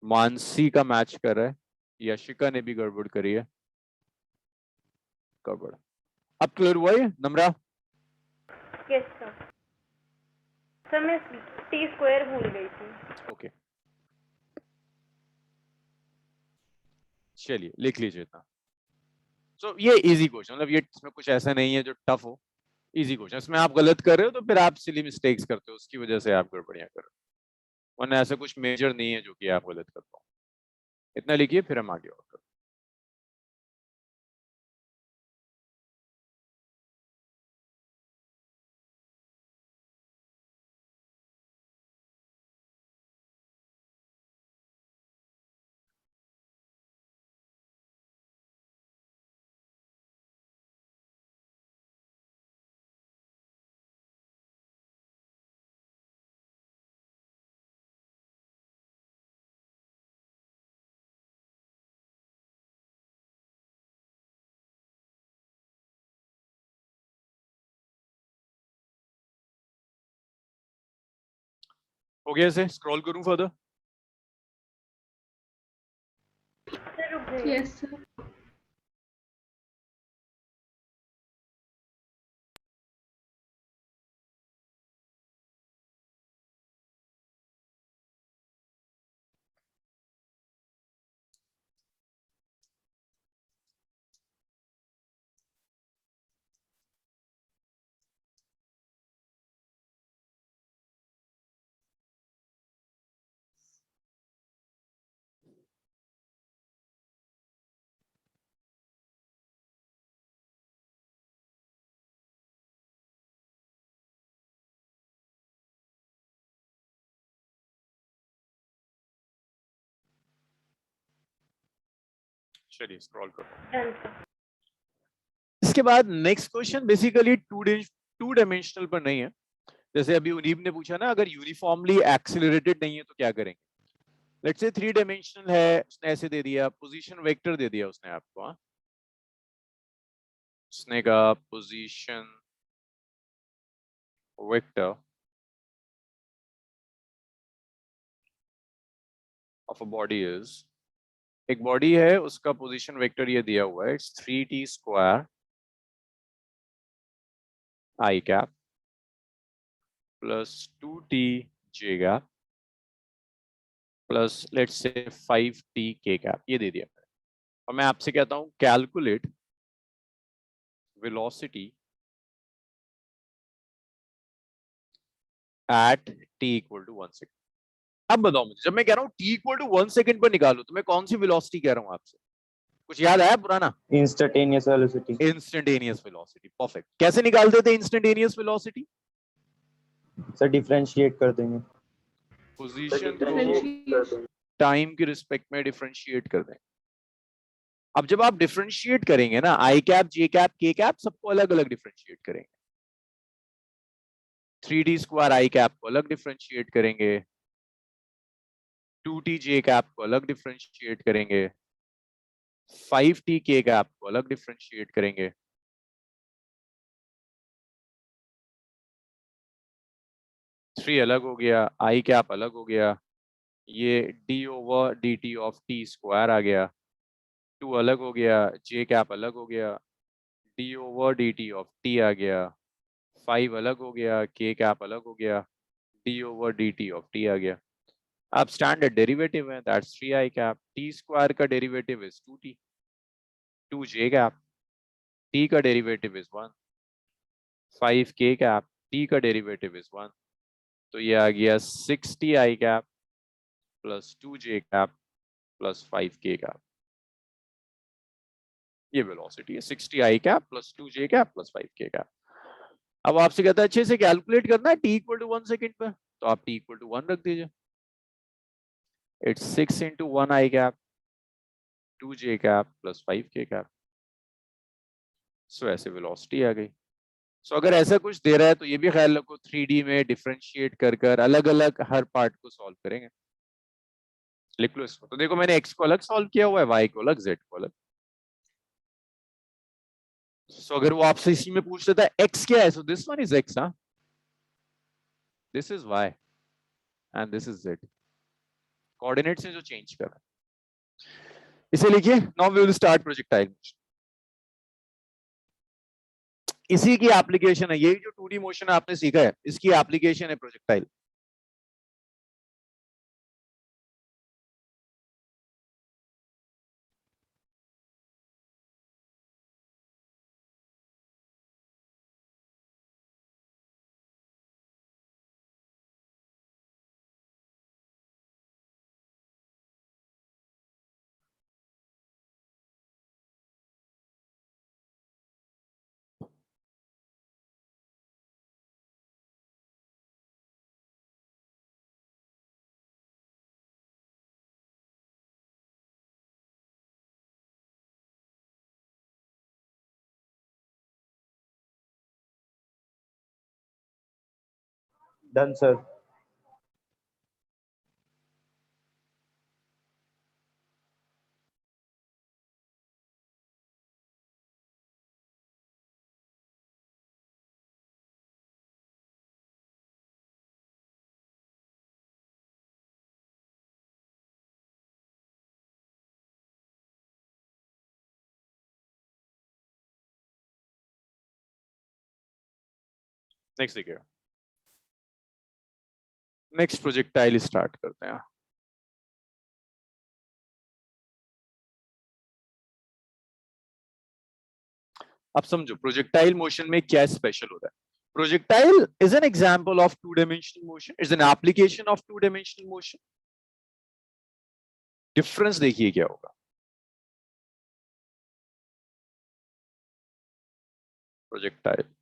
मानसी का मैच कर रहा है, यशिका ने भी गड़बड़ करी है, गड़बड़। अब क्लियर हुआ ये नम्रा? Yes sir. सर मैं टी स्क्वायर भूल गई थी। ओके, चलिए लिख लीजिए इतना। सो ये इजी क्वेश्चन, मतलब ये इसमें कुछ ऐसा नहीं है जो टफ हो, इजी क्वेश्चन, इसमें आप गलत कर रहे हो तो फिर आप सिली मिस्टेक्स करते हो, उसकी वजह से आप गड़बड़ियां कर रहे हो, वरना ऐसा कुछ मेजर नहीं है जो कि आप गलत करते हो। इतना लिखिए फिर हम आगे और करते हैं। हो गया, इसे स्क्रॉल करूं फर्दर? सर रुक जाइए। Yes, sir. चलिए स्क्रॉल करो। Done sir. इसके बाद next question basically two dimensional पर नहीं है। जैसे अभी उनीब ने पूछा ना, अगर यूनिफॉर्मली एक्सिलरेटेड नहीं है तो क्या करेंगे। लेट्स से 3 डायमेंशनल है, उसने ऐसे दे दिया, पोजीशन वेक्टर दे दिया उसने आपको। हाँ, उसने कहा position vector of a body is, एक बॉडी है उसका पोजीशन वेक्टर ये दिया हुआ है, it's 3t square I cap plus 2t J cap plus let's say 5t के कैप, ये दे दिया। और मैं आपसे कहता हूं calculate velocity at t equal to 1 second. अब बताओ मुझे, जब मैं कह रहा हूं t इक्वल टू 1 सेकेंड पर निकालो, तो मैं कौन सी वेलोसिटी कह रहा हूं आपसे? कुछ याद आया पुराना? Instantaneous velocity. Instantaneous velocity, perfect. कैसे निकालते थे इंस्टेंटेनियस वेलोसिटी? सर डिफरेंशिएट कर देंगे। पोजीशन को Differentiate. टाइम के रिस्पेक्ट में डिफरेंशिएट कर दें। अब जब आप डिफरेंशिएट करेंगे ना, आई कैप जे कैप के कैप सबको अलग अलग डिफरेंशिएट करेंगे। 3d स्क्वायर आई कैप को अलग डिफरेंशिएट करेंगे, 2t जे कैप को अलग डिफरेंशिएट करेंगे, 5t के कैप को अलग डिफरेंशिएट करेंगे। थ्री अलग हो गया, आई कैप अलग हो गया, ये d over d t of t square आ गया, 2 अलग हो गया, जे कैप अलग हो गया, d over d t of t आ गया, 5 अलग हो गया, के कैप अलग हो गया, d over d t of t आ गया। अब स्टैंडर्ड डेरिवेटिव है, that's 3i cap, t square का derivative is 2t, 2j cap, t का derivative is 1, 5k cap, t का डेरिवेटिव इज 1, तो ये आ गया 60i cap plus 2j cap plus 5k cap. ये वेलोसिटी है 60i cap plus 2j cap plus 5k cap. अब आपसे कहता है अच्छे से कैलकुलेट करना है t इक्वल टू 1 सेकेंड पर, तो आप t इक्वल टू 1 रख दीजिए। It's 6 into 1i cap 2j cap plus 5k cap. So ऐसे वेलोसिटी आ गई। सो अगर ऐसा कुछ दे रहा है तो ये भी ख्याल रखो, 3D में डिफरेंशिएट कर कर अलग अलग हर पार्ट को सॉल्व करेंगे। लिख लो इसको। तो देखो मैंने x को अलग सॉल्व किया हुआ है, y को अलग, z को अलग। सो अगर वो आपसे इसी में पूछ लेता है x क्या है, so this one is x, हाँ, this is y and this is z। Coordinates से जो चेंज कर रहा है, इसे लिखिए। Now we will start projectile motion. इसी की एप्लीकेशन है, यही जो 2D मोशन आपने सीखा है इसकी एप्लीकेशन है प्रोजेक्टाइल। Done sir. नेक्स्ट देखिए, नेक्स्ट प्रोजेक्टाइल स्टार्ट करते हैं। अब समझो प्रोजेक्टाइल मोशन में क्या स्पेशल होता है। Projectile is an example of two dimensional motion, is an application of two dimensional motion. Difference देखिए क्या होगा। Projectile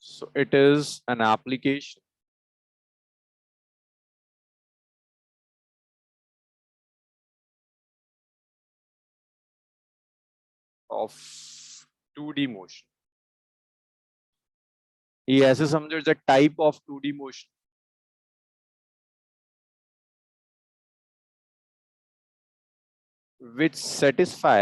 so it is an application of 2D motion। ये ऐसे समझो it's a type of 2D motion which satisfy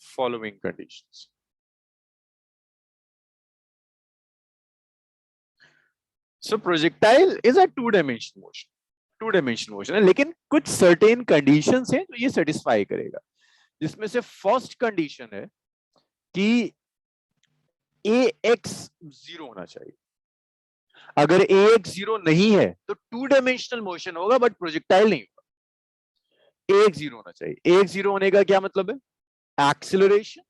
following conditions। So projectile is a two dimensional motion, two dimensional motion है, लेकिन कुछ certain conditions हैं जो ये satisfy करेगा, जिसमें से फर्स्ट कंडीशन है कि ax 0 होना चाहिए। अगर ax 0 नहीं है तो टू डायमेंशनल मोशन होगा बट प्रोजेक्टाइल नहीं होगा। ax 0 होना चाहिए। ax 0 होने का क्या मतलब है? Acceleration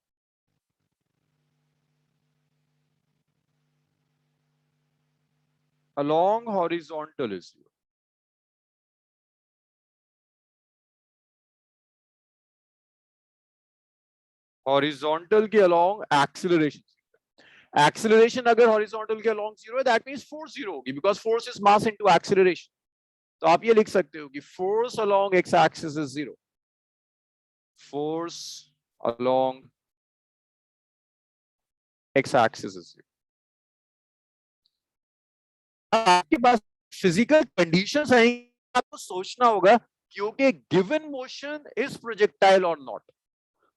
along horizontal is 0। Horizontal के अलोंग एक्सीलरेशन। एक्सीलरेशन अगर हॉरिजॉन्टल के अलोंग 0 है, दैट मींस फोर्स 0 होगी, because force is mass into acceleration. तो आप ये लिख सकते हो कि force along x axis is 0। Force along x axis is 0। आपके पास फिजिकल कंडीशंस हैं, आपको सोचना होगा क्योंकि गिवन मोशन इज प्रोजेक्टाइल और नॉट।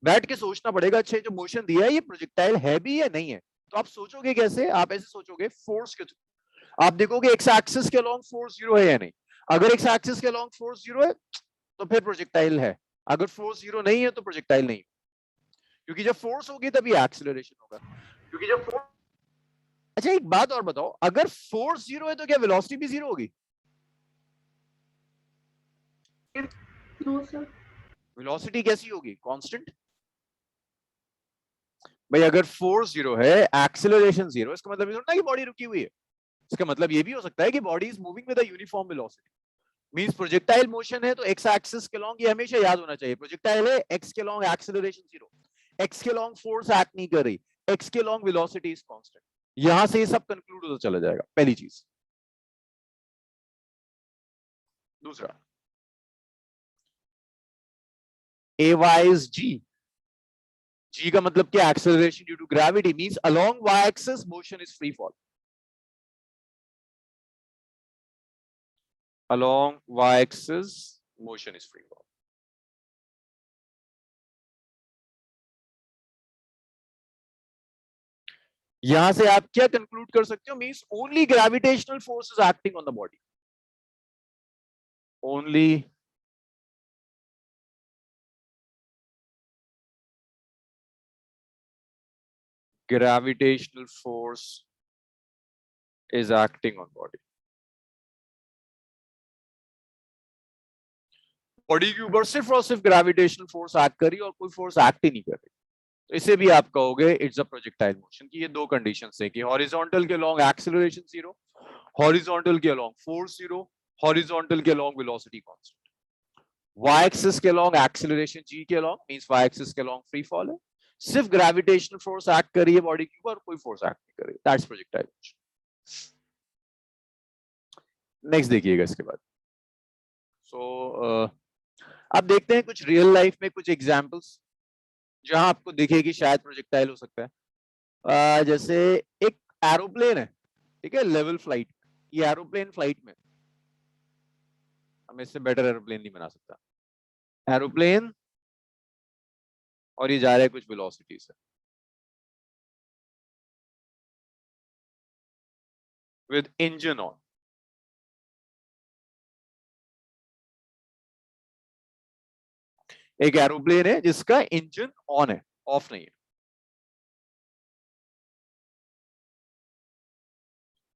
बैठ के सोचना पड़ेगा, अच्छे जो मोशन दिया है ये प्रोजेक्टाइल है भी या नहीं है। तो आप सोचोगे कैसे? आप ऐसे सोचोगे फोर्स के थ्रू। आप देखोगे एक्स एक्सिस के अलोंग फोर्स 0 है या नहीं। अगर एक्स एक्सिस के अलोंग फोर्स 0 है तो फिर प्रोजेक्टाइल है, अगर फोर्स 0 नहीं है तो प्रोजेक्टाइल नहीं, क्योंकि जब फोर्स होगी तभी एक्सीलरेशन होगा। क्योंकि जब फोर्स, अच्छा एक बात और बताओ, अगर फोर्स 0 है तो क्या वेलोसिटी भी 0 होगी? No sir. वेलोसिटी कैसी होगी? कांस्टेंट। भाई अगर फोर्स 0 है, एक्सीलरेशन 0, इसका मतलब ये थोड़ा ना कि बॉडी रुकी हुई है। इसका मतलब ये भी हो सकता है कि body is moving with a uniform velocity. Means projectile motion है तो एक्स एक्सिस के अलोंग, ये हमेशा याद होना चाहिए, प्रोजेक्टाइल है एक्स के अलोंग एक्सीलरेशन 0, एक्स के अलोंग फोर्स एक्ट नहीं कर रही, एक्स के अलोंग वेलोसिटी इज कांस्टेंट। यहां से ये सब कंक्लूड होता चला जाएगा, पहली चीज। दूसरा, ay is g। g का मतलब क्या? Acceleration due to gravity, means along y axis motion is free fall. along y-axis motion is free fall। यहां से आप क्या कंक्लूड कर सकते हो? Means only gravitational force is acting on the body, only gravitational force is acting on body। Body के ऊपर सिर्फ और सिर्फ ग्रेविटेशनल फोर्स एक्ट करी और कोई फोर्स एक्ट ही नहीं कर रही, तो इसे भी आप कहोगे इट्स अ प्रोजेक्टाइल मोशन की। ये दो कंडीशंस है कि हॉरिजॉन्टल के अलोंग एक्सीलरेशन 0, हॉरिजॉन्टल के अलोंग फोर्स 0, हॉरिजॉन्टल के along velocity constant. Y axis के अलोंग एक्सीलरेशन g के अलोंग, मींस वाई एक्सिस के अलोंग फ्री फॉल है, सिर्फ ग्रेविटेशनल फोर्स एक्ट कर रही है बॉडी के ऊपर, कोई फोर्स एक्ट नहीं कर रही, दैट्स प्रोजेक्टाइल मोशन। नेक्स्ट देखिएगा इसके बाद, सो अब देखते हैं कुछ रियल लाइफ में कुछ एग्जांपल्स जहां आपको दिखे कि शायद प्रोजेक्टाइल हो सकता है। जैसे एक एरोप्लेन है, ठीक है, लेवल फ्लाइट। ये एरोप्लेन फ्लाइट में, हम इससे बेटर एरोप्लेन नहीं बना सकता। एरोप्लेन और ये जा रहा है कुछ वेलोसिटी से विद इंजन ऑन। एक एरोप्लेन है जिसका इंजन ऑन है, ऑफ नहीं है।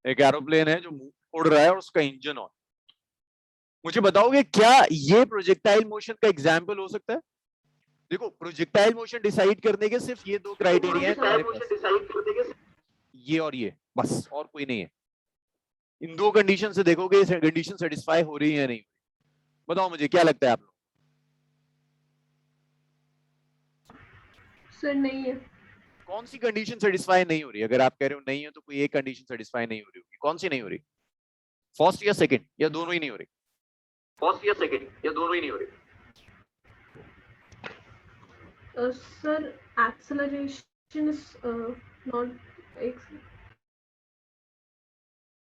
एक एरोप्लेन है जो उड़ रहा है और उसका इंजन ऑन। मुझे बताओगे क्या ये प्रोजेक्टाइल मोशन का एग्जाम्पल हो सकता है? देखो, प्रोजेक्टाइल मोशन डिसाइड करने के सिर्फ ये दो क्राइटेरिया है तुम्हारे पास, ये और ये, बस और कोई नहीं है। इन दो कंडीशन से देखोगे कंडीशन सेटिस्फाई हो रही है या नहीं। बताओ मुझे क्या लगता है आप लोग? सर नहीं है। कौन सी कंडीशन सेटिस्फाई नहीं हो रही? अगर आप कह रहे हो नहीं है तो कोई एक कंडीशन सेटिस्फाई नहीं हो रही होगी। कौन सी नहीं हो रही? फर्स्ट या सेकंड या दोनों ही नहीं हो रही? फर्स्ट या सेकंड या दोनों ही नहीं हो रही? सर एक्सेलरेशन इज नॉट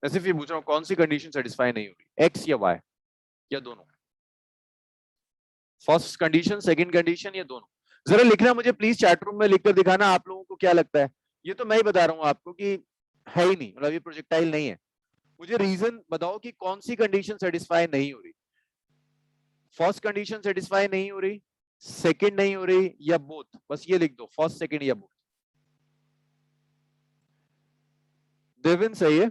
मैं सिर्फ ये पूछ रहा हूँ कौन सी कंडीशन सेटिस्फाई नहीं हो रही, एक्स या वाई या दोनों? फर्स्ट कंडीशन, सेकंड कंडीशन या दोनों? जरा लिखना मुझे प्लीज, चैट रूम में लिखकर दिखाना आप लोगों को क्या लगता है। ये तो मैं ही बता रहा हूँ आपको कि है ही नहीं, मतलब ये प्रोजेक्टाइल नहीं है। मुझे रीजन बताओ कि कौन सी कंडीशन सेटिस्फाई नहीं हो रही। फर्स्ट कंडीशन सेटिस्फाई नहीं हो रही, सेकंड नहीं हो रही या बोथ? बस ये लिख दो, फर्स्ट सेकंड या बोथ। देविन सही है,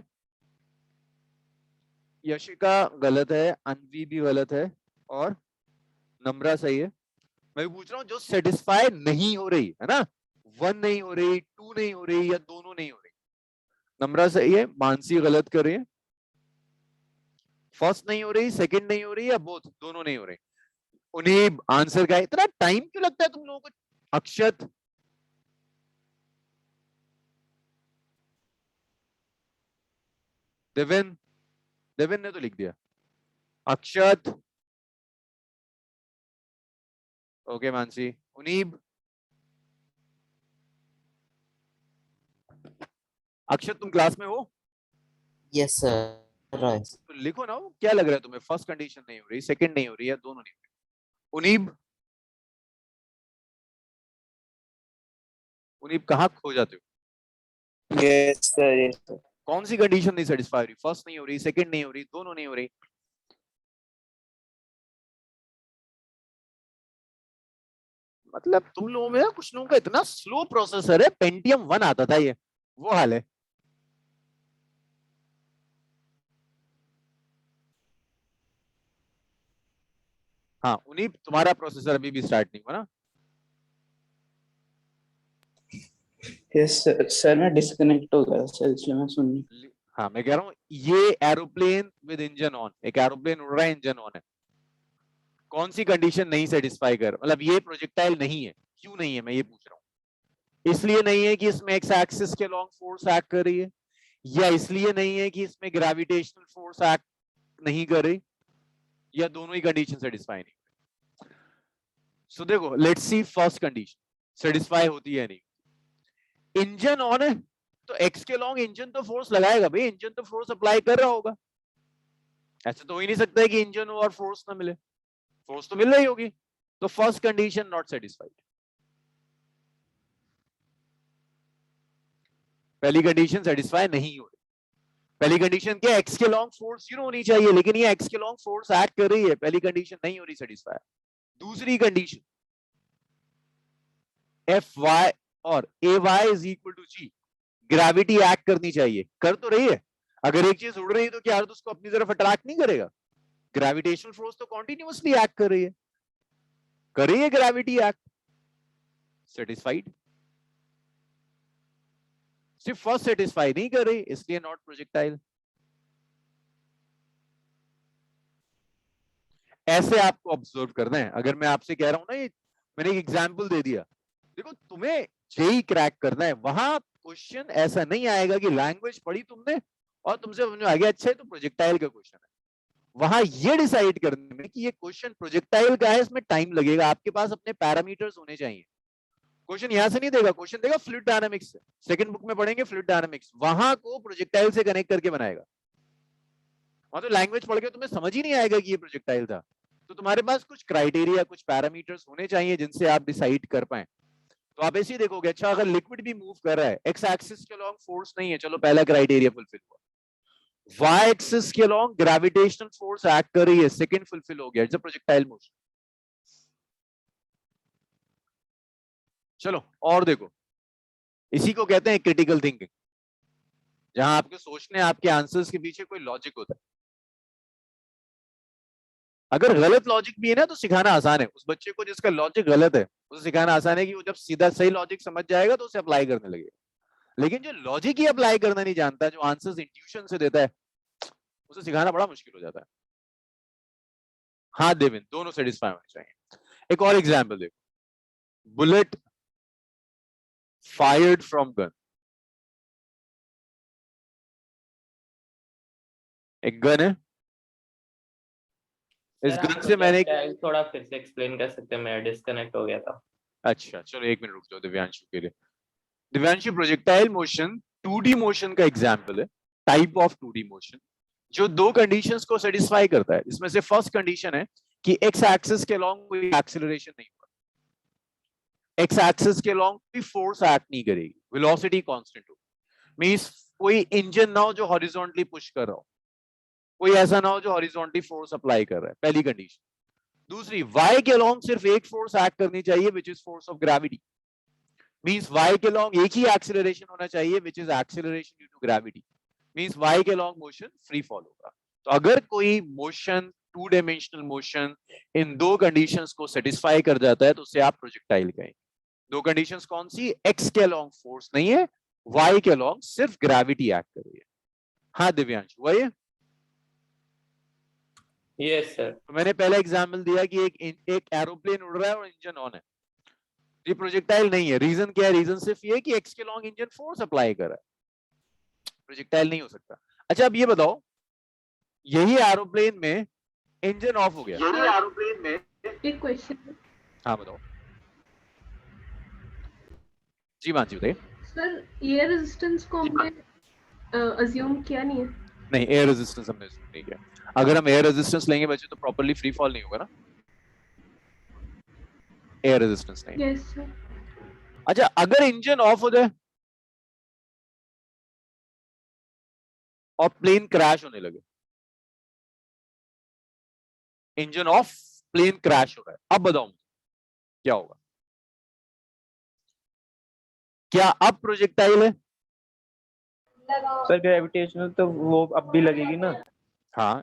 यशिका गलत है, अनवी भी गलत है और नम्रा सही है। मैं पूछ रहा हूं जो सेटिस्फाई नहीं हो रही है ना, 1 नहीं हो रही, 2 नहीं हो रही या दोनों नहीं हो रही। नम्रा सही है, मानसी गलत कर रही है। फर्स्ट नहीं हो रही, सेकंड नहीं हो रही या बोथ, दोनों नहीं हो रही। उन्हें आंसर का इतना टाइम क्यों लगता है तुम लोगों को? अक्षत, देविन, देविन ने तो लिख दिया। अक्षत, ओके मानसी, उनीब, अक्षत तुम क्लास में हो? Yes, sir. Right. तो लिखो ना, वो क्या लग रहा है तुम्हें? फर्स्ट कंडीशन नहीं हो रही, सेकंड नहीं हो रही या दोनों नहीं हो रही? उनीब, उनीब कहाँ खो जाते हो? Yes, sir. Yes, sir. कौन सी कंडीशन नहीं सेटिस्फाई हो रही? फर्स्ट नहीं हो रही, सेकंड नहीं हो रही, दोनों नहीं हो रही? मतलब तुम लोगों में कुछ लोगों का इतना स्लो प्रोसेसर है, पेंटियम 1 आता था, ये वो हाल है। हाँ उन्हीं, तुम्हारा प्रोसेसर अभी भी स्टार्ट नहीं हुआ ना? यस सर, मैं डिस्कनेक्ट हो गया सर, इसलिए मैं सुन नहीं। हाँ मैं कह रहा हूँ ये एरोप्लेन विद इंजन ऑन, एक एरोप्लेन उड़ रहा है, इंजन ऑन है, कौन सी कंडीशन नहीं सेटिस्फाई कर, मतलब ये प्रोजेक्टाइल नहीं है, क्यों नहीं है मैं ये पूछ रहा हूँ। इसलिए नहीं है कि इसमें एक्स एक्सिस के लॉन्ग फोर्स एक्ट कर रही है, या इसलिए नहीं है कि इसमें ग्रेविटेशनल फोर्स एक्ट नहीं कर रही, या दोनों ही कंडीशन सेटिस्फाई नहीं। सो देखो, let's see first condition satisfy होती है नहीं। इंजन ऑन है तो एक्स के लॉन्ग इंजन तो फोर्स लगाएगा भाई, इंजन तो फोर्स अप्लाई कर रहा होगा। ऐसे तो हो ही नहीं सकता है कि इंजन हो और फोर्स ना मिले, फोर्स तो मिल रही होगी। तो फर्स्ट कंडीशन नॉट सेटिस्फाइड। पहली कंडीशन सेटिस्फाई नहीं हो रही। पहली कंडीशन क्या? एक्स के लॉन्ग फोर्स 0 होनी चाहिए, लेकिन ये एक्स के लॉन्ग फोर्स एक्ट कर रही है, पहली कंडीशन नहीं हो रही सेटिस्फाई। दूसरी कंडीशन एफ वाई और a y is equal to g, gravity act करनी चाहिए, कर तो रही है। अगर एक चीज उड़ रही है तो क्या अर्थ उसको अपनी तरफ अट्रैक्ट नहीं करेगा? ग्रेविटेशनल फोर्स तो कॉन्टिन्यूअसली एक्ट कर रही है, कर रही है ग्रेविटी एक्ट, सेटिस्फाइड। सिर्फ फर्स्ट सेटिस्फाई नहीं कर रही, इसलिए नॉट प्रोजेक्टाइल। ऐसे आपको ऑब्जर्व करना है। अगर मैं आपसे कह रहा हूं ना, ये मैंने एक एग्जांपल दे दिया, देखो तुम्हें जेई क्रैक करना है, वहां क्वेश्चन ऐसा नहीं आएगा कि लैंग्वेज पढ़ी तुमने और तुमसे समझ में आ गया अच्छा है तो प्रोजेक्टाइल का क्वेश्चन है। वहां ये डिसाइड करने में कि ये क्वेश्चन प्रोजेक्टाइल का है, इसमें टाइम लगेगा, आपके पास अपने पैरामीटर्स होने चाहिए। क्वेश्चन यहां से नहीं देगा, क्वेश्चन देगा फ्लूइड डायनामिक्स से, सेकंड बुक में पढ़ेंगे फ्लूइड डायनामिक्स, वहां को प्रोजेक्टाइल से कनेक्ट करके बनाएगा। वहां तो लैंग्वेज पढ़ के तुम्हें समझ ही नहीं आएगा कि ये प्रोजेक्टाइल था। तो तुम्हारे पास कुछ क्राइटेरिया, कुछ पैरामीटर्स होने चाहिए जिनसे आप डिसाइड कर पाए। तो आप ऐसे ही देखोगे, अच्छा अगर लिक्विड भी मूव कर रहा है, एक्स एक्सिस के अलॉन्ग फोर्स नहीं है, चलो पहला क्राइटेरिया फुलफिल हुआ। वाई एक्सिस के अलॉन्ग ग्रेविटेशनल फोर्स एक्ट कर रही है, सेकंड फुलफिल हो गया, इट्स अ प्रोजेक्टाइल मोशन। चलो और देखो, इसी को कहते हैं क्रिटिकल थिंकिंग, जहां आपके सोचने, आपके आंसर्स के पीछे कोई लॉजिक होता है। अगर गलत लॉजिक भी है ना तो सिखाना आसान है, उस बच्चे को जिसका लॉजिक गलत है उसे सिखाना आसान है कि वो जब सीधा सही लॉजिक समझ जाएगा तो उसे अप्लाई करने लगेगा। लेकिन जो लॉजिक ही अप्लाई करना नहीं जानता, जो आंसर्स इंट्यूशन से देता है, उसे सिखाना बड़ा मुश्किल हो जाता है। हाँ देविन, दोनों सेटिस्फाई होने चाहिए। एक और एग्जाम्पल देखो, बुलेट फायर्ड फ्रॉम गन। एक गन है, इस सर, गन आप से मैंने प्रोजेक्टाइल थोड़ा फिर से एक्सप्लेन कर सकते हैं, मैं डिस्कनेक्ट हो गया था। अच्छा चलो एक मिनट रुक जाओ दिव्यांशु के लिए। Divyanshu, projectile motion 2D motion का एग्जाम्पल है, टाइप ऑफ 2D मोशन, जो दो कंडीशंस को सेटिस्फाई करता है। इसमें से फर्स्ट कंडीशन है कि एक्स एक्सिस के अलॉन्ग कोई एक्सीलरेशन नहीं होगा, एक्स एक्सिस के अलॉन्ग कोई फोर्स एक्ट नहीं करेगी, वेलोसिटी कांस्टेंट होगी। मींस कोई इंजन ना हो जो हॉरिजॉन्टली पुश कर रहा हो, कोई ऐसा ना हो जो हॉरिजॉन्टली फोर्स अप्लाई कर रहा है, पहली कंडीशन। दूसरी, वाई के अलॉन्ग सिर्फ एक फोर्स एक्ट करनी चाहिए, which is force of gravity. Means y के अलॉन्ग एक ही एक्सीलरेशन होना चाहिए, which is acceleration due to gravity. Means y के अलॉन्ग मोशन फ्री फॉल होगा। तो अगर कोई मोशन, 2 डायमेंशनल मोशन, इन दो कंडीशंस को सेटिस्फाई कर जाता है तो उसे आप प्रोजेक्टाइल कहेंगे। दो कंडीशंस कौन सी? एक्स के अलॉन्ग फोर्स नहीं है, वाई के अलॉन्ग सिर्फ ग्रेविटी एक्ट कर रही है। हाँ दिव्यांशु, वही है। Yes sir. तो मैंने पहला एग्जाम्पल दिया कि एक एरोप्लेन उड़ रहा है और इंजन ऑन है, ये प्रोजेक्टाइल नहीं है। रीजन क्या है? रीजन सिर्फ ये कि एक्स के लॉन्ग इंजन फोर्स अप्लाई कर रहा है, प्रोजेक्टाइल नहीं हो सकता। अच्छा अब ये बताओ, यही एरोप्लेन में इंजन ऑफ हो गया, यही एरोप्लेन में एक क्वेश्चन हाँ बताओ जी मानसी बताइए। सर, एयर रेजिस्टेंस को हमने अज्यूम किया नहीं है। नहीं, एयर रेजिस्टेंस हमने assume नहीं किया। अगर हम एयर रेजिस्टेंस लेंगे बच्चे तो प्रॉपर्ली फ्री फॉल नहीं होगा ना, एयर रेजिस्टेंस नहीं। Yes sir. अच्छा अगर इंजन ऑफ हो जाए और प्लेन क्रैश होने लगे, इंजन ऑफ, प्लेन क्रैश हो रहा है, अब बताओ क्या होगा? क्या अब प्रोजेक्टाइल है? सर ग्रेविटेशनल तो वो अब भी लगेगी ना। हाँ,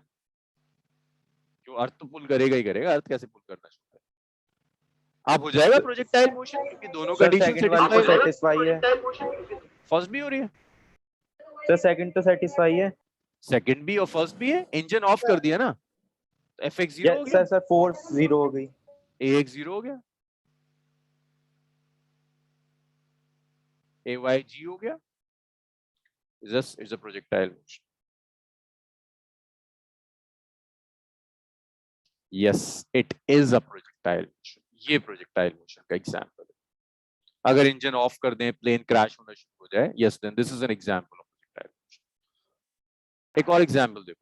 जो अर्थ तो पुल करेगा ही करेगा, अर्थ कैसे पुल करना शुरू है? अब हो जाएगा प्रोजेक्टाइल मोशन, क्योंकि दोनों सर कंडीशन सेकंड वाली तो सेटिस्फाई है। फर्स्ट भी हो रही है, सर सेकंड तो सेटिस्फाई है। सेकंड भी और फर्स्ट भी है। इंजन ऑफ कर दिया ना, तो एफ एक्स 0 हो गया, सर सर फोर्स 0 हो गई, ए एक्स 0 हो गया, ए वाई जी हो गया, it's a projectile motion. Yes, it is a projectile motion. ये प्रोजेक्टाइल मोशन का एग्जांपल है। अगर इंजन ऑफ कर दें, प्लेन क्रैश होना शुरू हो जाए, yes then this is an example of projectile motion. एक और एग्जांपल देखो,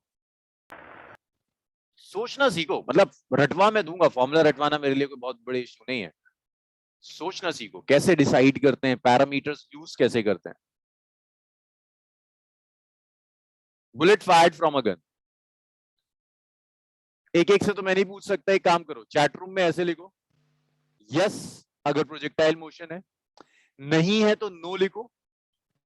सोचना सीखो, मतलब रटवा मैं दूंगा, फॉर्मूला रटवाना मेरे लिए कोई बहुत बड़े इश्यू नहीं है। सोचना सीखो, कैसे डिसाइड करते हैं, पैरामीटर्स यूज कैसे करते हैं। Bullet fired from a gun, एक एक से तो मैं नहीं पूछ सकता, एक काम करो, चैट रूम में ऐसे लिखो, यस अगर प्रोजेक्टाइल मोशन है, नहीं है तो नो लिखो,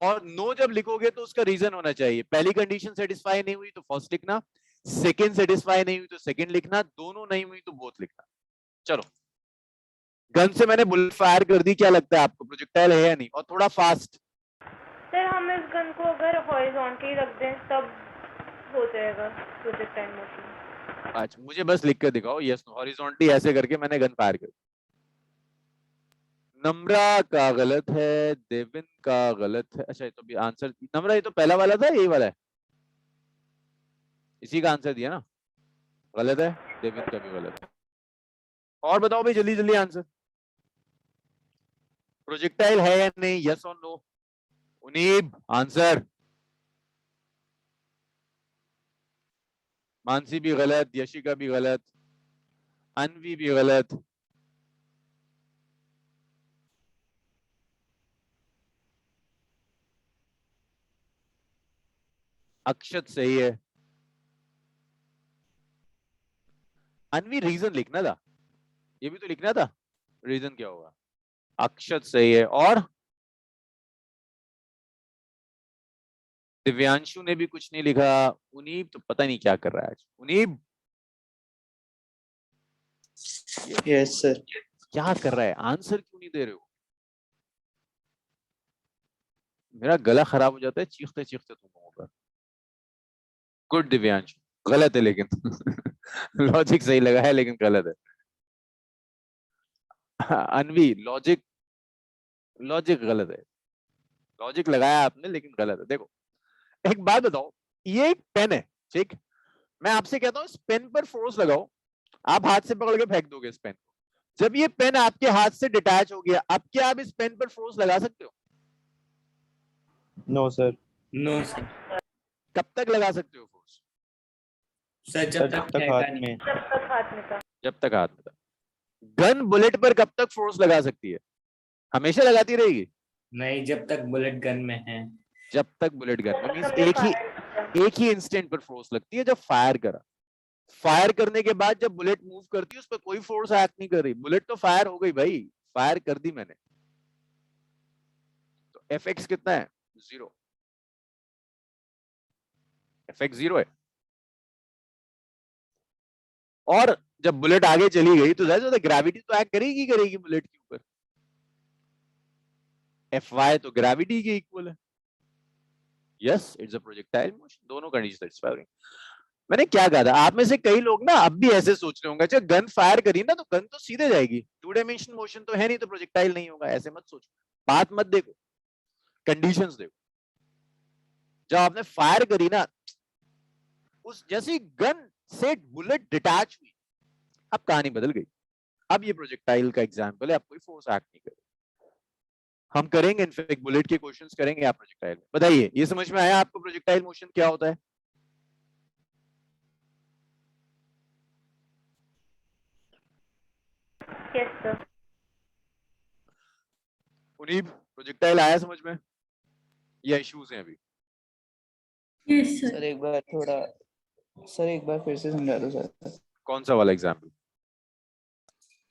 और नो जब लिखोगे तो उसका रीजन होना चाहिए। पहली कंडीशन सेटिस्फाई नहीं हुई तो फर्स्ट लिखना, सेकंड सेटिस्फाई नहीं हुई तो सेकंड लिखना, दोनों नहीं हुई तो बोथ लिखना। चलो, गन से मैंने बुलेट फायर कर दी, क्या लगता है आपको प्रोजेक्टाइल है या नहीं? और थोड़ा फास्ट। सर हम इस गन को अगर हॉरिजॉन्टली रख दें तब हो जाएगा प्रोजेक्टाइल मोशन। अच्छा मुझे बस लिख कर दिखाओ, यस नो, हॉरिजॉन्टली ऐसे करके मैंने गन फायर कर दी। नम्रा का गलत है, देविन का गलत है। अच्छा ये तो भी आंसर, नम्रा ये तो पहला वाला था, यही वाला है, इसी का आंसर दिया ना। गलत है, देविन का भी गलत है। और बताओ भाई जल्दी जल्दी आंसर, प्रोजेक्टाइल है या नहीं, यस और नो। उनीब आंसर। मानसी भी गलत, यशिका भी गलत, अनवी भी गलत, अक्षत सही है। अनवी रीजन लिखना था, ये भी तो लिखना था, रीजन क्या होगा। अक्षत सही है। और दिव्यांशु ने भी कुछ नहीं लिखा। उनीब तो पता नहीं क्या कर रहा है आज। उनीब यस सर। क्या कर रहा है, आंसर क्यों नहीं दे रहे हो। मेरा गला खराब हो जाता है चीखते चीखते तुम लोगों पर। गुड दिव्यांशु, गलत है लेकिन लॉजिक सही लगा है लेकिन गलत है। अनवी लॉजिक, लॉजिक गलत है, लॉजिक लगाया आपने लेकिन गलत है। देखो एक बात बताओ, ये एक पेन है, ठीक, मैं आपसे कहता हूँ इस पेन पर फोर्स लगाओ, आप हाथ से पकड़ के फेंक दोगे इस पेन को। जब ये पेन आपके हाथ से डिटैच हो गया, अब क्या आप इस पेन पर फोर्स लगा सकते हो? No sir. No sir. कब तक लगा सकते हो फोर्स? सर सर जब तक हाथ में, जब तक हाथ में था। जब तक हाथ में था। गन बुलेट पर कब तक फोर्स लगा सकती है? हमेशा लगाती रहेगी? नहीं, जब तक बुलेट गन में है। जब तक बुलेट गन में, मींस हमने एक ही fire किया। एक ही इंस्टेंट पर फोर्स लगती है जब फायर करा। फायर करने के बाद जब बुलेट मूव करती है उस पर कोई फोर्स एक्ट नहीं कर रही, बुलेट तो फायर हो गई भाई, फायर कर दी मैंने। तो एफ कितना है? 0। एफ 0 है। और जब बुलेट आगे चली गई तो जाहिर है ग्रेविटी तो एक्ट करेगी करेगी बुलेट के ऊपर। Fy तो ग्रेविटी के इक्वल है। Yes it's a projectile motion, दोनों कंडीशन सेटिस्फाई हो रही। मैंने क्या कहा था, आप में से कई लोग ना अब भी ऐसे सोच रहे होंगे, अच्छा गन फायर करी ना तो गन तो सीधे जाएगी, 2 डायमेंशन मोशन तो है नहीं तो प्रोजेक्टाइल नहीं होगा। ऐसे मत सोचो, बात मत देखो, कंडीशंस देखो। जब आपने फायर करी ना, उस जैसी गन से बुलेट डिटैच हुई, अब कहानी बदल गई। अब ये प्रोजेक्टाइल का एग्जांपल है, आप कोई फोर्स एक्ट नहीं करे। हम करेंगे इनफैक्ट बुलेट के क्वेश्चंस करेंगे आप प्रोजेक्टाइल में। बताइए ये समझ में आया आपको प्रोजेक्टाइल मोशन क्या होता है? Yes sir. उनीब प्रोजेक्टाइल आया समझ में या इश्यूज हैं अभी? यस सर एक बार थोड़ा, सर एक बार फिर से समझा दो सर। कौन सा वाला एग्जांपल?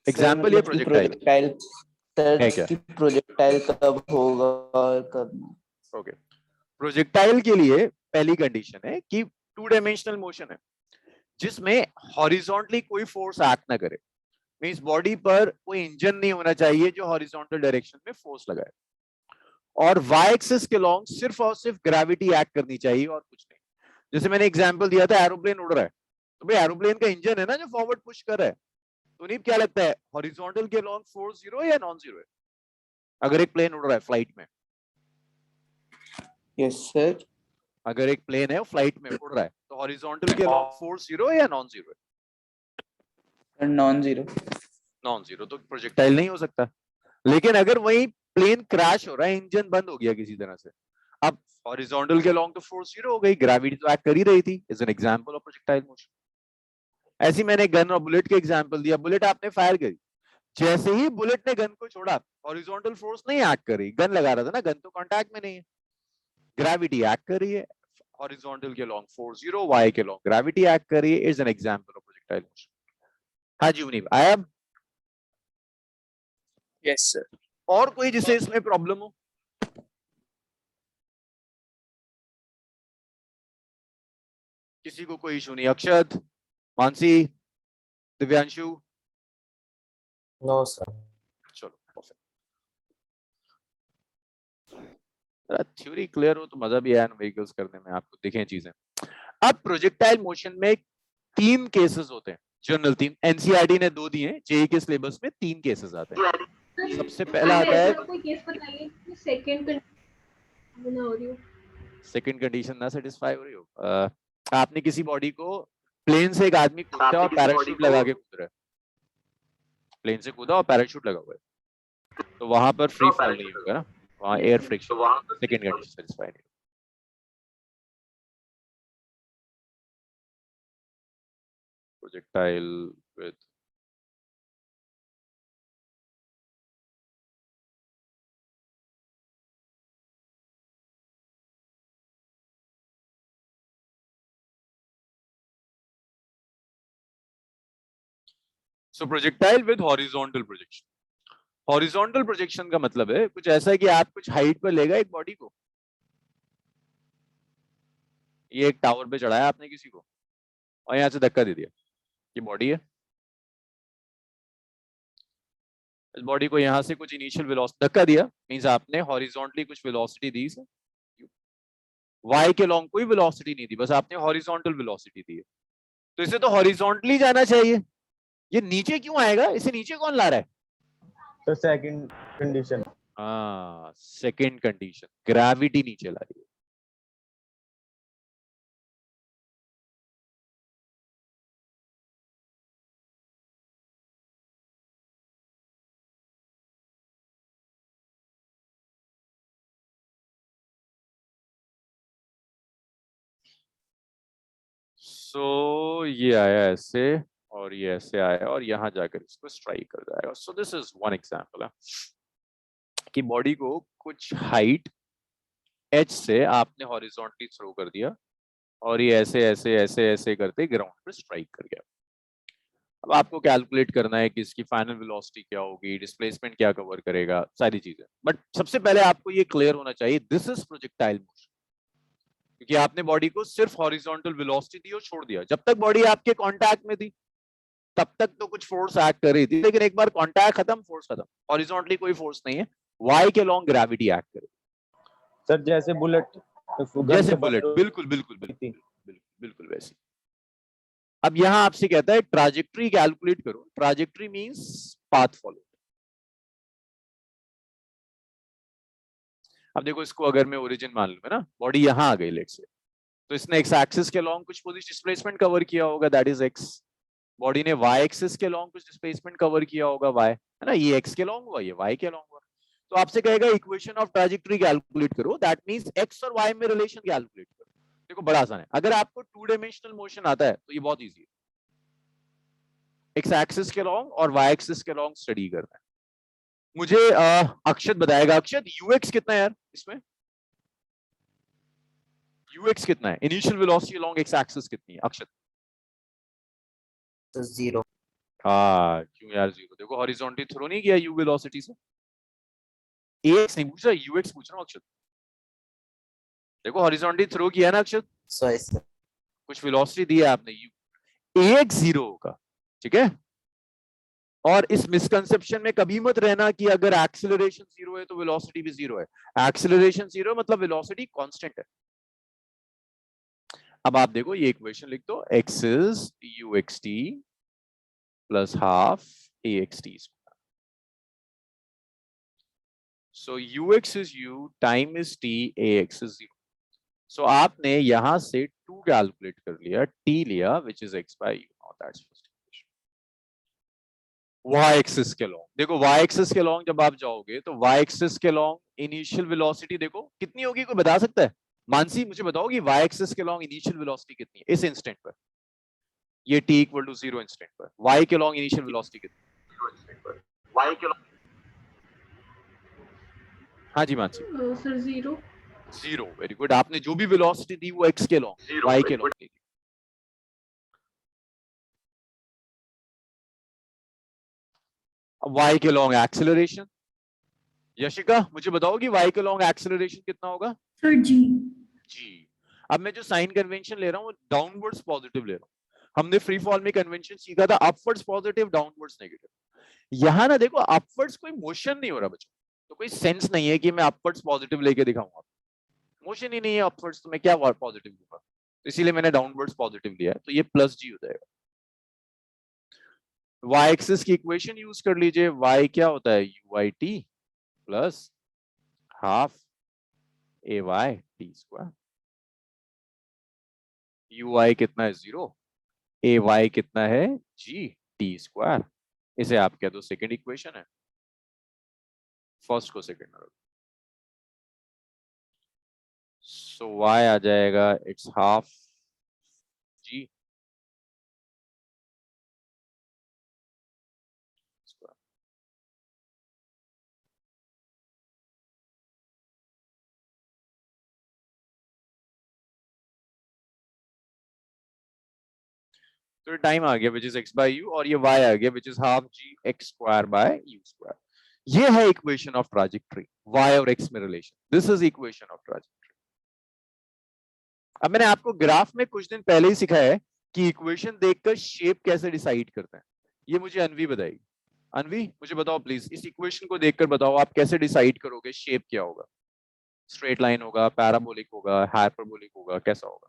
सर एग्जांपल ये मतलब कि प्रोजेक्टाइल है क्या? कि प्रोजेक्टाइल कब होगा और कब नहीं। ओके, प्रोजेक्टाइल के लिए पहली कंडीशन है कि 2 डायमेंशनल मोशन है जिसमें हॉरिजॉन्टली कोई फोर्स एक्ट ना करे। मींस बॉडी पर कोई इंजन नहीं होना चाहिए जो हॉरिजॉन्टल डायरेक्शन में फोर्स लगाए, और वाई एक्सिस के लॉन्ग सिर्फ और सिर्फ ग्रेविटी एक्ट करनी चाहिए और कुछ नहीं। जैसे मैंने एग्जांपल दिया था, एरोप्लेन उड़ रहा है तो भाई एरोप्लेन का इंजन है ना जो फॉरवर्ड पुश कर रहा है, तो नहीं क्या लगता है हॉरिजॉन्टल के लॉन्ग फोर्स 0 है या नॉन 0 है? अगर एक प्लेन उड़ रहा है फ्लाइट में, यस सर। अगर एक प्लेन है वो फ्लाइट में उड़ रहा है तो हॉरिजॉन्टल के लॉन्ग फोर्स 0 है या नॉन 0 है? Non zero. नॉन 0 तो प्रोजेक्टाइल नहीं हो सकता। लेकिन अगर वही प्लेन क्रैश हो रहा है, इंजन बंद हो गया किसी तरह से, अब हॉरिजॉन्टल के लॉन्ग तो फोर्स 0 हो गई, ग्रेविटी तो एक्ट कर ही रही थी, is an example of projectile motion. ऐसी मैंने गन और बुलेट के एग्जांपल दिया। बुलेट आपने फायर करी, जैसे ही बुलेट ने गन को छोड़ा हॉरिजॉन्टल फोर्स नहीं एक्ट कर रही, गन लगा रहा था ना, गन तो कांटेक्ट में नहीं है, ग्रेविटी एक्ट कर रही है। हॉरिजॉन्टल के लॉन्ग फोर्स 0, वाई के लॉन्ग ग्रेविटी एक्ट कर रही है, is an example of projectile motion. हाँ जी मुनीब आया अब? Yes sir. और कोई जिसे इसमें प्रॉब्लम हो? किसी को कोई इशू नहीं? अक्षत, मानसी, दिव्यांशु? No sir. चलो थ्योरी क्लियर हो तो मजा भी आया व्हीकल्स करने में, आपको दिखें चीजें। अब प्रोजेक्टाइल मोशन में 3 केसेस होते हैं, जनरल 3। एनसीईआरटी ने 2 दिए हैं, जेईई के सिलेबस में 3 केसेस आते हैं। सबसे पहला आता है, कोई केस बताइए सेकंड कंडीशन हो रही हो, सेकंड कंडीशन ना सेटिस्फाई हो रही हो, आपने किसी बॉडी को प्लेन से एक आदमी कूदा और पैराशूट लगा के कूद रहा है, प्लेन से कूदा और पैराशूट लगा हुआ है, तो वहां पर फ्री फॉल नहीं होगा ना, वहां air friction, second condition satisfy नहीं। Projectile with so projectile with horizontal projection. Horizontal projection का मतलब है कुछ ऐसा है कि आप कुछ हाइट पर लेगा एक बॉडी को, ये एक टावर पे चढ़ाया आपने किसी को और यहाँ से धक्का दे दिया, ये बॉडी है, इस बॉडी को यहाँ से कुछ इनिशियल वेलोसिटी धक्का दिया, मींस आपने हॉरिजॉन्टली कुछ वेलोसिटी दी है, वाई के लॉन्ग कोई वेलोसिटी नहीं दी, बस आपने हॉरिजॉन्टल वेलोसिटी दी है, तो इसे तो हॉरिजॉन्टली जाना चाहिए, ये नीचे क्यों आएगा, इसे नीचे कौन ला रहा है? तो सेकंड कंडीशन। हाँ, सेकंड कंडीशन, ग्रेविटी नीचे ला रही है। सो ये आया ऐसे और ये ऐसे आया और यहां जाकर इसको स्ट्राइक कर जाएगा। So this is one example है कि बॉडी को कुछ हाइट एच से आपने हॉरिजॉन्टली थ्रो कर दिया और ये ऐसे ऐसे ऐसे ऐसे करते ग्राउंड पर स्ट्राइक कर गया। अब आपको कैलकुलेट करना है कि इसकी फाइनल वेलोसिटी क्या होगी, डिस्प्लेसमेंट क्या कवर करेगा, सारी चीजें, बट सबसे पहले आपको ये क्लियर होना चाहिए दिस इज प्रोजेक्टाइल मोशन, क्योंकि आपने बॉडी को सिर्फ हॉरिजॉन्टल वेलोसिटी दी और छोड़ दिया। जब तक बॉडी आपके कांटेक्ट में थी तब तक तो कुछ फोर्स एक्ट कर रही थी, लेकिन एक बार कांटेक्ट खत्म, फोर्स खत्म, हॉरिजॉन्टली कोई फोर्स नहीं है, वाई के लॉन्ग ग्रेविटी एक्ट करे। सर जैसे बुलेट, जैसे बुलेट, बिल्कुल बिल्कुल बिल्कुल बिल्कुल बिल्कुल वैसे। अब यहां आपसे कहता है ट्राजेक्टरी कैलकुलेट करो, ट्राजेक्टरी मींस पाथ फॉलो। अब देखो इसको अगर मैं ओरिजिन मान लूं ना, बॉडी यहां आ गई लेट्स से, तो इसने एक्स एक्सिस के लॉन्ग कुछ पोजीशन डिस्प्लेसमेंट कवर किया होगा, दैट इज एक्स। बॉडी ने वाई एक्सिस के लॉन्ग कुछ डिस्प्लेसमेंट कवर किया होगा, वाई, है ना, ये एक्स के लॉन्ग हुआ, ये वाई के लॉन्ग हुआ। तो आपसे कहेगा इक्वेशन ऑफ ट्राजेक्टरी कैलकुलेट करो, दैट मींस एक्स और वाई में रिलेशन कैलकुलेट करो। देखो बड़ा आसान है, अगर आपको टू डायमेंशनल मोशन आता है तो ये बहुत इजी है, एक्स एक्सिस के लॉन्ग और वाई एक्सिस के लॉन्ग स्टडी करना है। मुझे अक्षत बताएगा, अक्षत यूएक्स कितना है यार इसमें, यूएक्स कितना है, initial velocity along x axis कितनी है अक्षत? तो 0। हाँ क्यों यार 0, देखो हॉरिजॉन्टली थ्रो नहीं किया यू वेलोसिटी से, एक्स नहीं पूछ रहा, यूएक्स पूछ रहा हूँ अक्षत। देखो हॉरिजॉन्टली थ्रो किया ना अक्षत, सॉरी सर। कुछ वेलोसिटी दी है आपने, यू एक्स 0 होगा, ठीक है। और इस मिसकंसेप्शन में कभी मत रहना कि अगर एक्सेलरेशन 0 है तो वेलोसिटी भी 0 है, एक्सेलरेशन 0 मतलब वेलोसिटी कांस्टेंट है। अब आप देखो ये इक्वेशन लिख दो, x is uxt plus half axt square. So ux is u, time is t, ax is 0. So आपने यहां से 2 कैलकुलेट कर लिया, t लिया which is x by u. Now that's first equation. y axis के long, देखो y axis के long जब आप जाओगे तो y एक्सिस के लॉन्ग इनिशियल वेलोसिटी देखो कितनी होगी, कोई बता सकता है? मानसी मुझे बताओ कि y एक्सिस के लॉन्ग इनिशियल वेलोसिटी कितनी है इस इंस्टेंट पर, ये t इक्वल टू 0 इंस्टेंट पर, y के लॉन्ग इनिशियल वेलोसिटी कितनी है 0 इंस्टेंट पर, y के लॉन्ग, हाँ जी मानसी सर 0। 0, वेरी गुड, आपने जो भी वेलोसिटी दी वो x के लॉन्ग, y के लॉन्ग दी। अब y के लॉन्ग एक्सेलरेशन, यशिका मुझे बताओ कि y के लॉन्ग एक्सेलरेशन कितना होगा? सर जी। अब मैं जो साइन कन्वेंशन ले रहा हूँ वो डाउनवर्ड्स पॉजिटिव ले रहा हूँ, हमने फ्री फॉल में कन्वेंशन सीखा था अपवर्ड्स पॉजिटिव डाउनवर्ड्स नेगेटिव। यहां ना देखो अपवर्ड्स कोई मोशन नहीं हो रहा बच्चों, तो कोई सेंस नहीं है कि मैं अपवर्ड्स पॉजिटिव लेके दिखाऊंगा, मोशन ही नहीं है अपवर्ड्स, तो मैं क्या पॉजिटिव लूंगा, तो इसीलिए मैंने डाउनवर्ड्स पॉजिटिव लिया है, तो ये प्लस जी हो जाएगा। y एक्सिस की इक्वेशन यूज कर लीजिए, y क्या होता है uit plus half ay t square, ui कितना है 0, ए वाई कितना है, जी टी स्क्वायर। इसे आप कह दो सेकेंड इक्वेशन है, फर्स्ट को सेकेंड। सो वाई आ जाएगा इट्स हाफ जी स्क्वायर। तो टाइम आ गया which is x by u, और ये y आ गया which is half g x square by u square. ये है इक्वेशन ऑफ ट्राजेक्टरी, y और x में relation. This is equation of trajectory. अब मैंने आपको ग्राफ में कुछ दिन पहले ही सिखाया है कि इक्वेशन देखकर शेप कैसे डिसाइड करते हैं। ये मुझे अनवी बताएगी। अनवी मुझे बताओ प्लीज, इस इक्वेशन को देखकर बताओ आप कैसे डिसाइड करोगे शेप क्या होगा। स्ट्रेट लाइन होगा, पैराबोलिक होगा, हाइपरबोलिक होगा, कैसा होगा?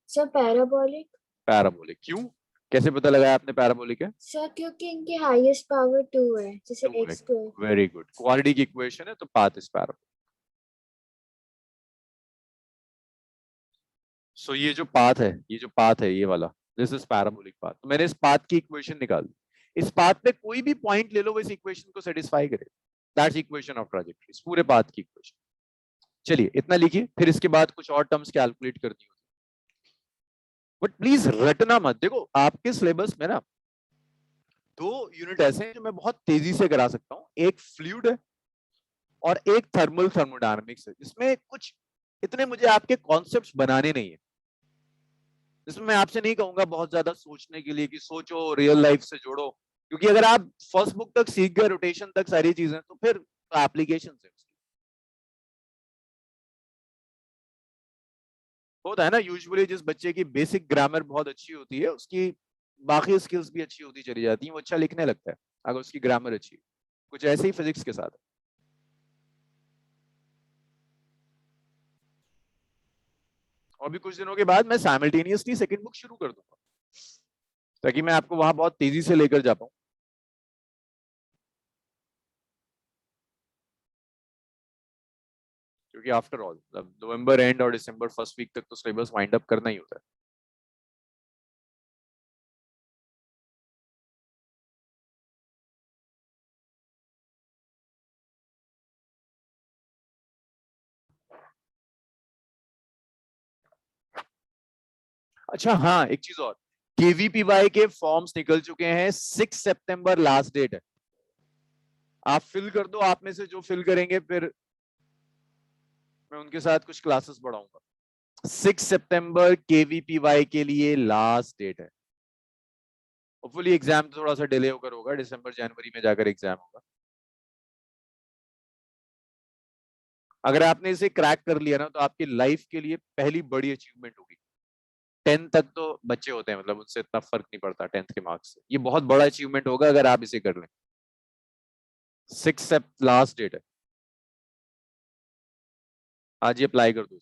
Sir parabolic. पैराबोलिक क्यों, कैसे पता लगाया आपने पैराबोलिक है? सर क्योंकि इनकी हाईएस्ट पावर 2 है, जैसे x square. Very good, quadratic की इक्वेशन है तो पाथ इज पैराबोलिक। सो ये जो पाथ है, ये वाला, दिस इज पैराबोलिक पाथ। तो मैंने इस पाथ की इक्वेशन निकाल दी। इस पाथ पे कोई भी पॉइंट ले लो वो इस इक्वेशन को सेटिस्फाई करे। दैट्स इक्वेशन ऑफ ट्रैजेक्टरी, पूरे पाथ की इक्वेशन। चलिए इतना लिखिए, फिर इसके बाद कुछ और टर्म्स कैलकुलेट करनी होती। बट प्लीज रटना मत। देखो आपके सिलेबस में ना 2 यूनिट ऐसे हैं जो मैं बहुत तेजी से करा सकता हूँ। एक फ्लूइड है और एक थर्मल थर्मोडायनामिक्स है, जिसमें कुछ इतने मुझे आपके कॉन्सेप्ट्स बनाने नहीं है। जिसमें मैं आपसे नहीं कहूंगा बहुत ज्यादा सोचने के लिए कि सोचो, रियल लाइफ से जोड़ो, क्योंकि अगर आप फर्स्ट बुक तक सीख गए, रोटेशन तक सारी चीजें, तो फिर एप्लीकेशन है। होता है ना यूजुअली, जिस बच्चे की बेसिक ग्रामर बहुत अच्छी होती है उसकी बाकी स्किल्स भी अच्छी होती चली जाती हैं, वो अच्छा लिखने लगता है अगर उसकी ग्रामर अच्छी। कुछ ऐसे ही फिजिक्स के साथ। और भी कुछ दिनों के बाद मैं साइमल्टेनियसली सेकंड बुक शुरू कर दूंगा, ताकि मैं आपको वहां बहुत तेजी से लेकर जा पाऊं। क्योंकि आफ्टर ऑल नवंबर एंड और दिसंबर फर्स्ट वीक तक तो सिलेबस वाइंड अप करना ही होता है। अच्छा हाँ, एक चीज और, केवीपीवाई के फॉर्म्स निकल चुके हैं। 6 सितंबर लास्ट डेट है। आप फिल कर दो, आप में से जो फिल करेंगे फिर मैं उनके साथ कुछ क्लासेस बढ़ाऊंगा। 6 सितंबर केवीपीवाई के लिए लास्ट डेट है। होपफुली एग्जाम थोड़ा सा डिले होकर होगा, दिसंबर जनवरी में जाकर एग्जाम होगा। अगर आपने इसे क्रैक कर लिया ना तो आपकी लाइफ के लिए पहली बड़ी अचीवमेंट होगी। 10th तक तो बच्चे होते हैं, मतलब उनसे इतना फर्क नहीं पड़ता 10th के मार्क्स से। ये बहुत बड़ा अचीवमेंट होगा अगर आप इसे कर लें। 6 सितंबर लास्ट डेट है, आज ये अप्लाई कर दो।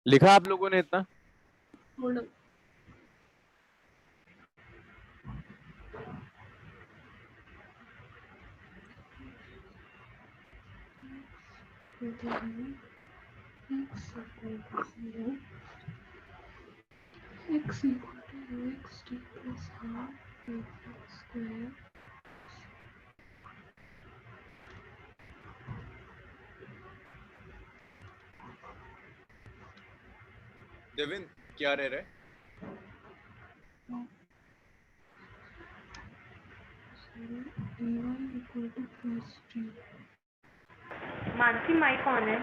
लिखा आप लोगों ने इतना? Hold on. X equal to x t plus half x square. Devin क्या रह रहा है? dy equal to plus t. Mansi mic on है।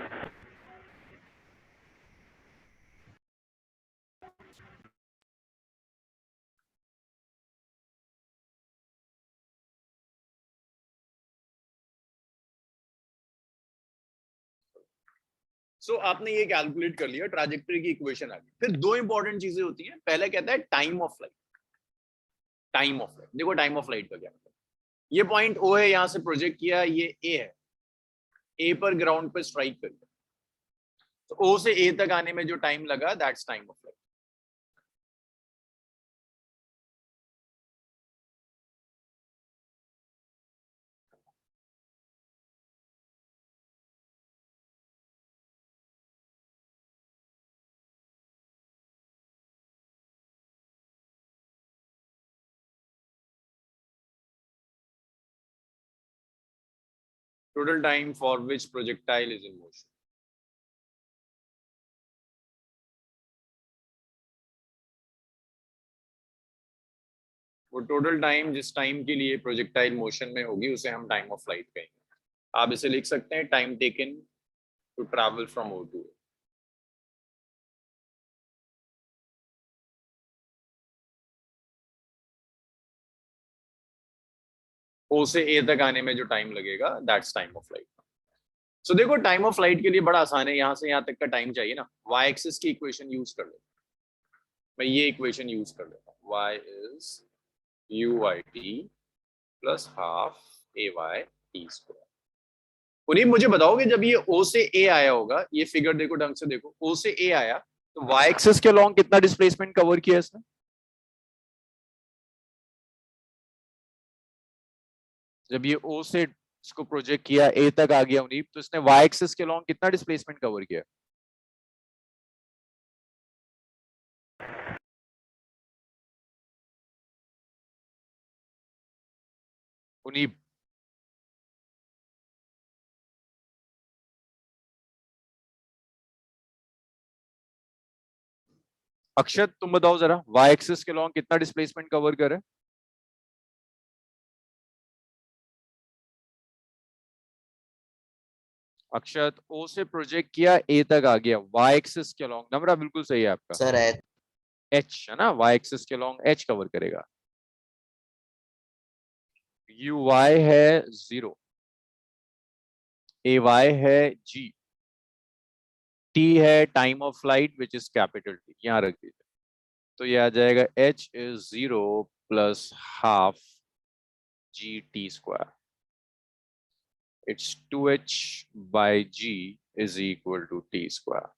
सो आपने ये कैलकुलेट कर लिया, ट्रैजेक्टरी की इक्वेशन आ गई। फिर दो इंपॉर्टेंट चीजें होती हैं, पहले कहता है time of flight. Time of flight, देखो टाइम ऑफ फ्लाइट का क्या मतलब, ये पॉइंट ओ है, यहां से प्रोजेक्ट किया, ये ए है, ए पर ग्राउंड पे स्ट्राइक कर, तो ओ से ए तक आने में जो टाइम लगा, that's time of flight. Total time for which projectile is in motion. वो टोटल टाइम जिस टाइम के लिए प्रोजेक्टाइल मोशन में होगी उसे हम टाइम ऑफ फ्लाइट कहेंगे। आप इसे लिख सकते हैं time taken to travel from O to A. O से ए तक आने में जो टाइम लगेगा, that's time of flight. So देखो टाइम ऑफ फ्लाइट के लिए बड़ा आसान है, यहां से यहां तक का टाइम चाहिए ना, वाई एक्सिस की इक्वेशन यूज कर लो। मैं ये इक्वेशन यूज कर लेता हूँ, y is UIT plus half AY T square. Puneet मुझे बताओगे जब ये O से A आया होगा, ये फिगर देखो ढंग से देखो, O से A आया तो y एक्सिस के अलॉन्ग कितना डिस्प्लेसमेंट कवर किया इसने? जब ये O से इसको प्रोजेक्ट किया, A तक आ गया उनीप, तो इसने y एक्सिस के अलॉन्ग कितना डिस्प्लेसमेंट कवर किया? उनीप, अक्षत तुम बताओ जरा, y एक्सिस के अलॉन्ग कितना डिस्प्लेसमेंट कवर करे? अक्षत, O से प्रोजेक्ट किया, A तक आ गया, y एक्सिस के अलॉन्ग, नंबरा बिल्कुल सही है आपका, सर h है ना, y एक्सिस के अलॉन्ग h कवर करेगा। uy है 0, ay है g, t है time of flight which is capital T, यहां रख दीजिए, तो ये आ जाएगा h is 0 plus half g t square. It's 2h by g is equal to t square.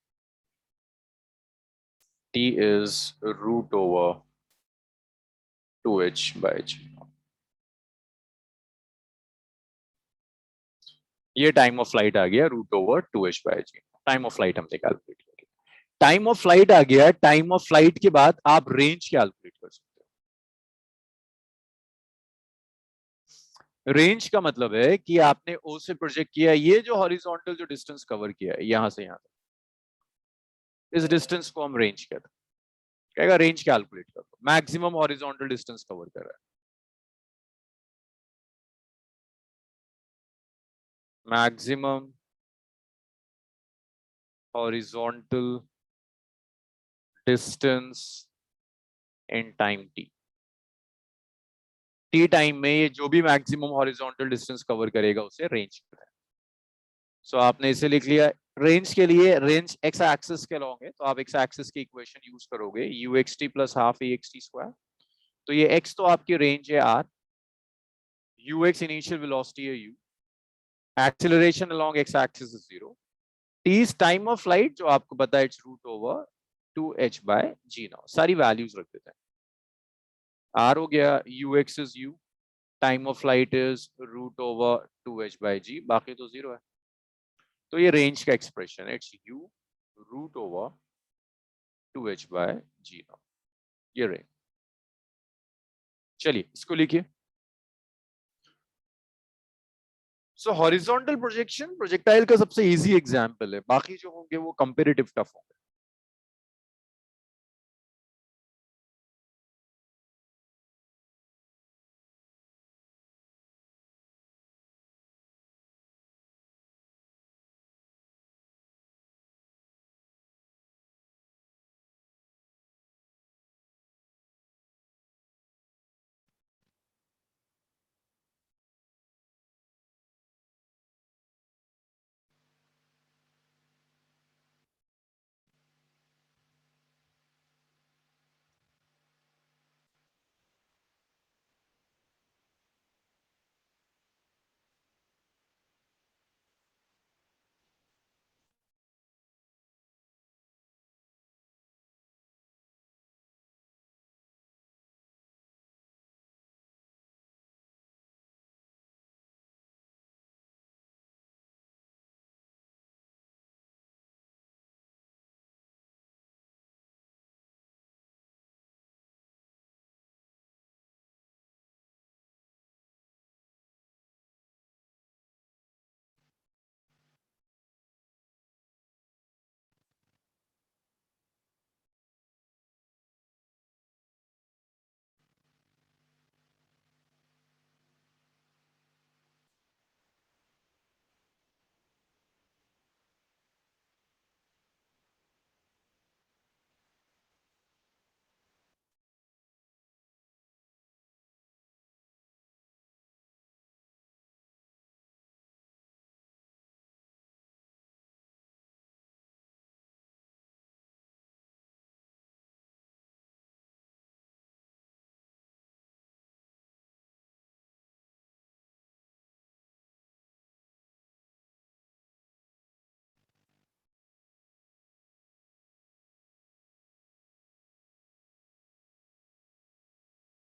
T is root over 2h by g. ये time of flight आ गया root over 2h by g। Time of flight हमने calculate कर लिया। Time of flight आ गया, time of flight के बाद आप रेंज कैलकुलेट कर सकते हो। रेंज का मतलब है कि आपने O से प्रोजेक्ट किया, ये जो हॉरिजॉन्टल जो डिस्टेंस कवर किया है यहां से यहां तक, इस डिस्टेंस को हम रेंज कहते हैं। कहेगा रेंज कैलकुलेट कर दो, मैक्सिमम हॉरिजॉन्टल डिस्टेंस कवर कर रहा है, maximum horizontal distance in time t। t time में ये जो भी मैक्सिमम हॉरिजॉन्टल डिस्टेंस कवर करेगा उसे रेंज कहते हैं। सो आपने इसे लिख लिया। रेंज के लिए रेंज एक्स एक्सिस के अलॉन्ग है, तो आप एक्स एक्सिस की इक्वेशन यूज करोगे, uxt plus half axt square. तो ये x तो आपकी रेंज है r, ux इनिशियल वेलोसिटी है u, acceleration along x axis is 0, t is time of flight जो आपको पता है it's root over 2h by g। Now सारी वैल्यूज रख देते हैं, r हो गया, ux is u, time of flight is root over 2h by g, बाकी तो 0 है। तो ये रेंज का एक्सप्रेशन है, it's u root over 2h by g। Now ये रेंज। चलिए इसको लिखिए। सो हॉरिजॉन्टल प्रोजेक्शन प्रोजेक्टाइल का सबसे इजी एग्जांपल है, बाकी जो होंगे वो कंपैरेटिव टफ होंगे।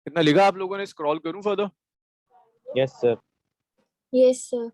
इतना लिखा आप लोगों ने? स्क्रॉल करूं further? Yes sir. Yes, sir.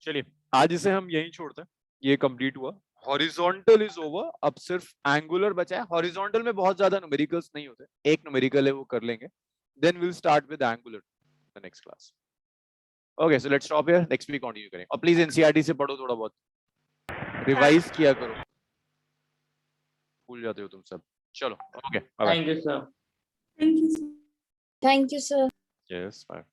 चलिए आज इसे हम यहीं छोड़ते हैं, ये कंप्लीट हुआ। हॉरिजॉन्टल इज ओवर, अब सिर्फ एंगुलर बचा है। हॉरिजॉन्टल में बहुत ज्यादा न्यूमेरिकल्स नहीं होते, एक न्यूमेरिकल है वो कर लेंगे, then will start with angular the next class. Okay so let's stop here, next week continue करेंगे। और प्लीज एनसीईआरटी से पढ़ो, थोड़ा बहुत रिवाइज किया करो, भूल जाते हो तुम सब। चलो okay bye bye. Thank you sir. Thank you, sir. Yes bye.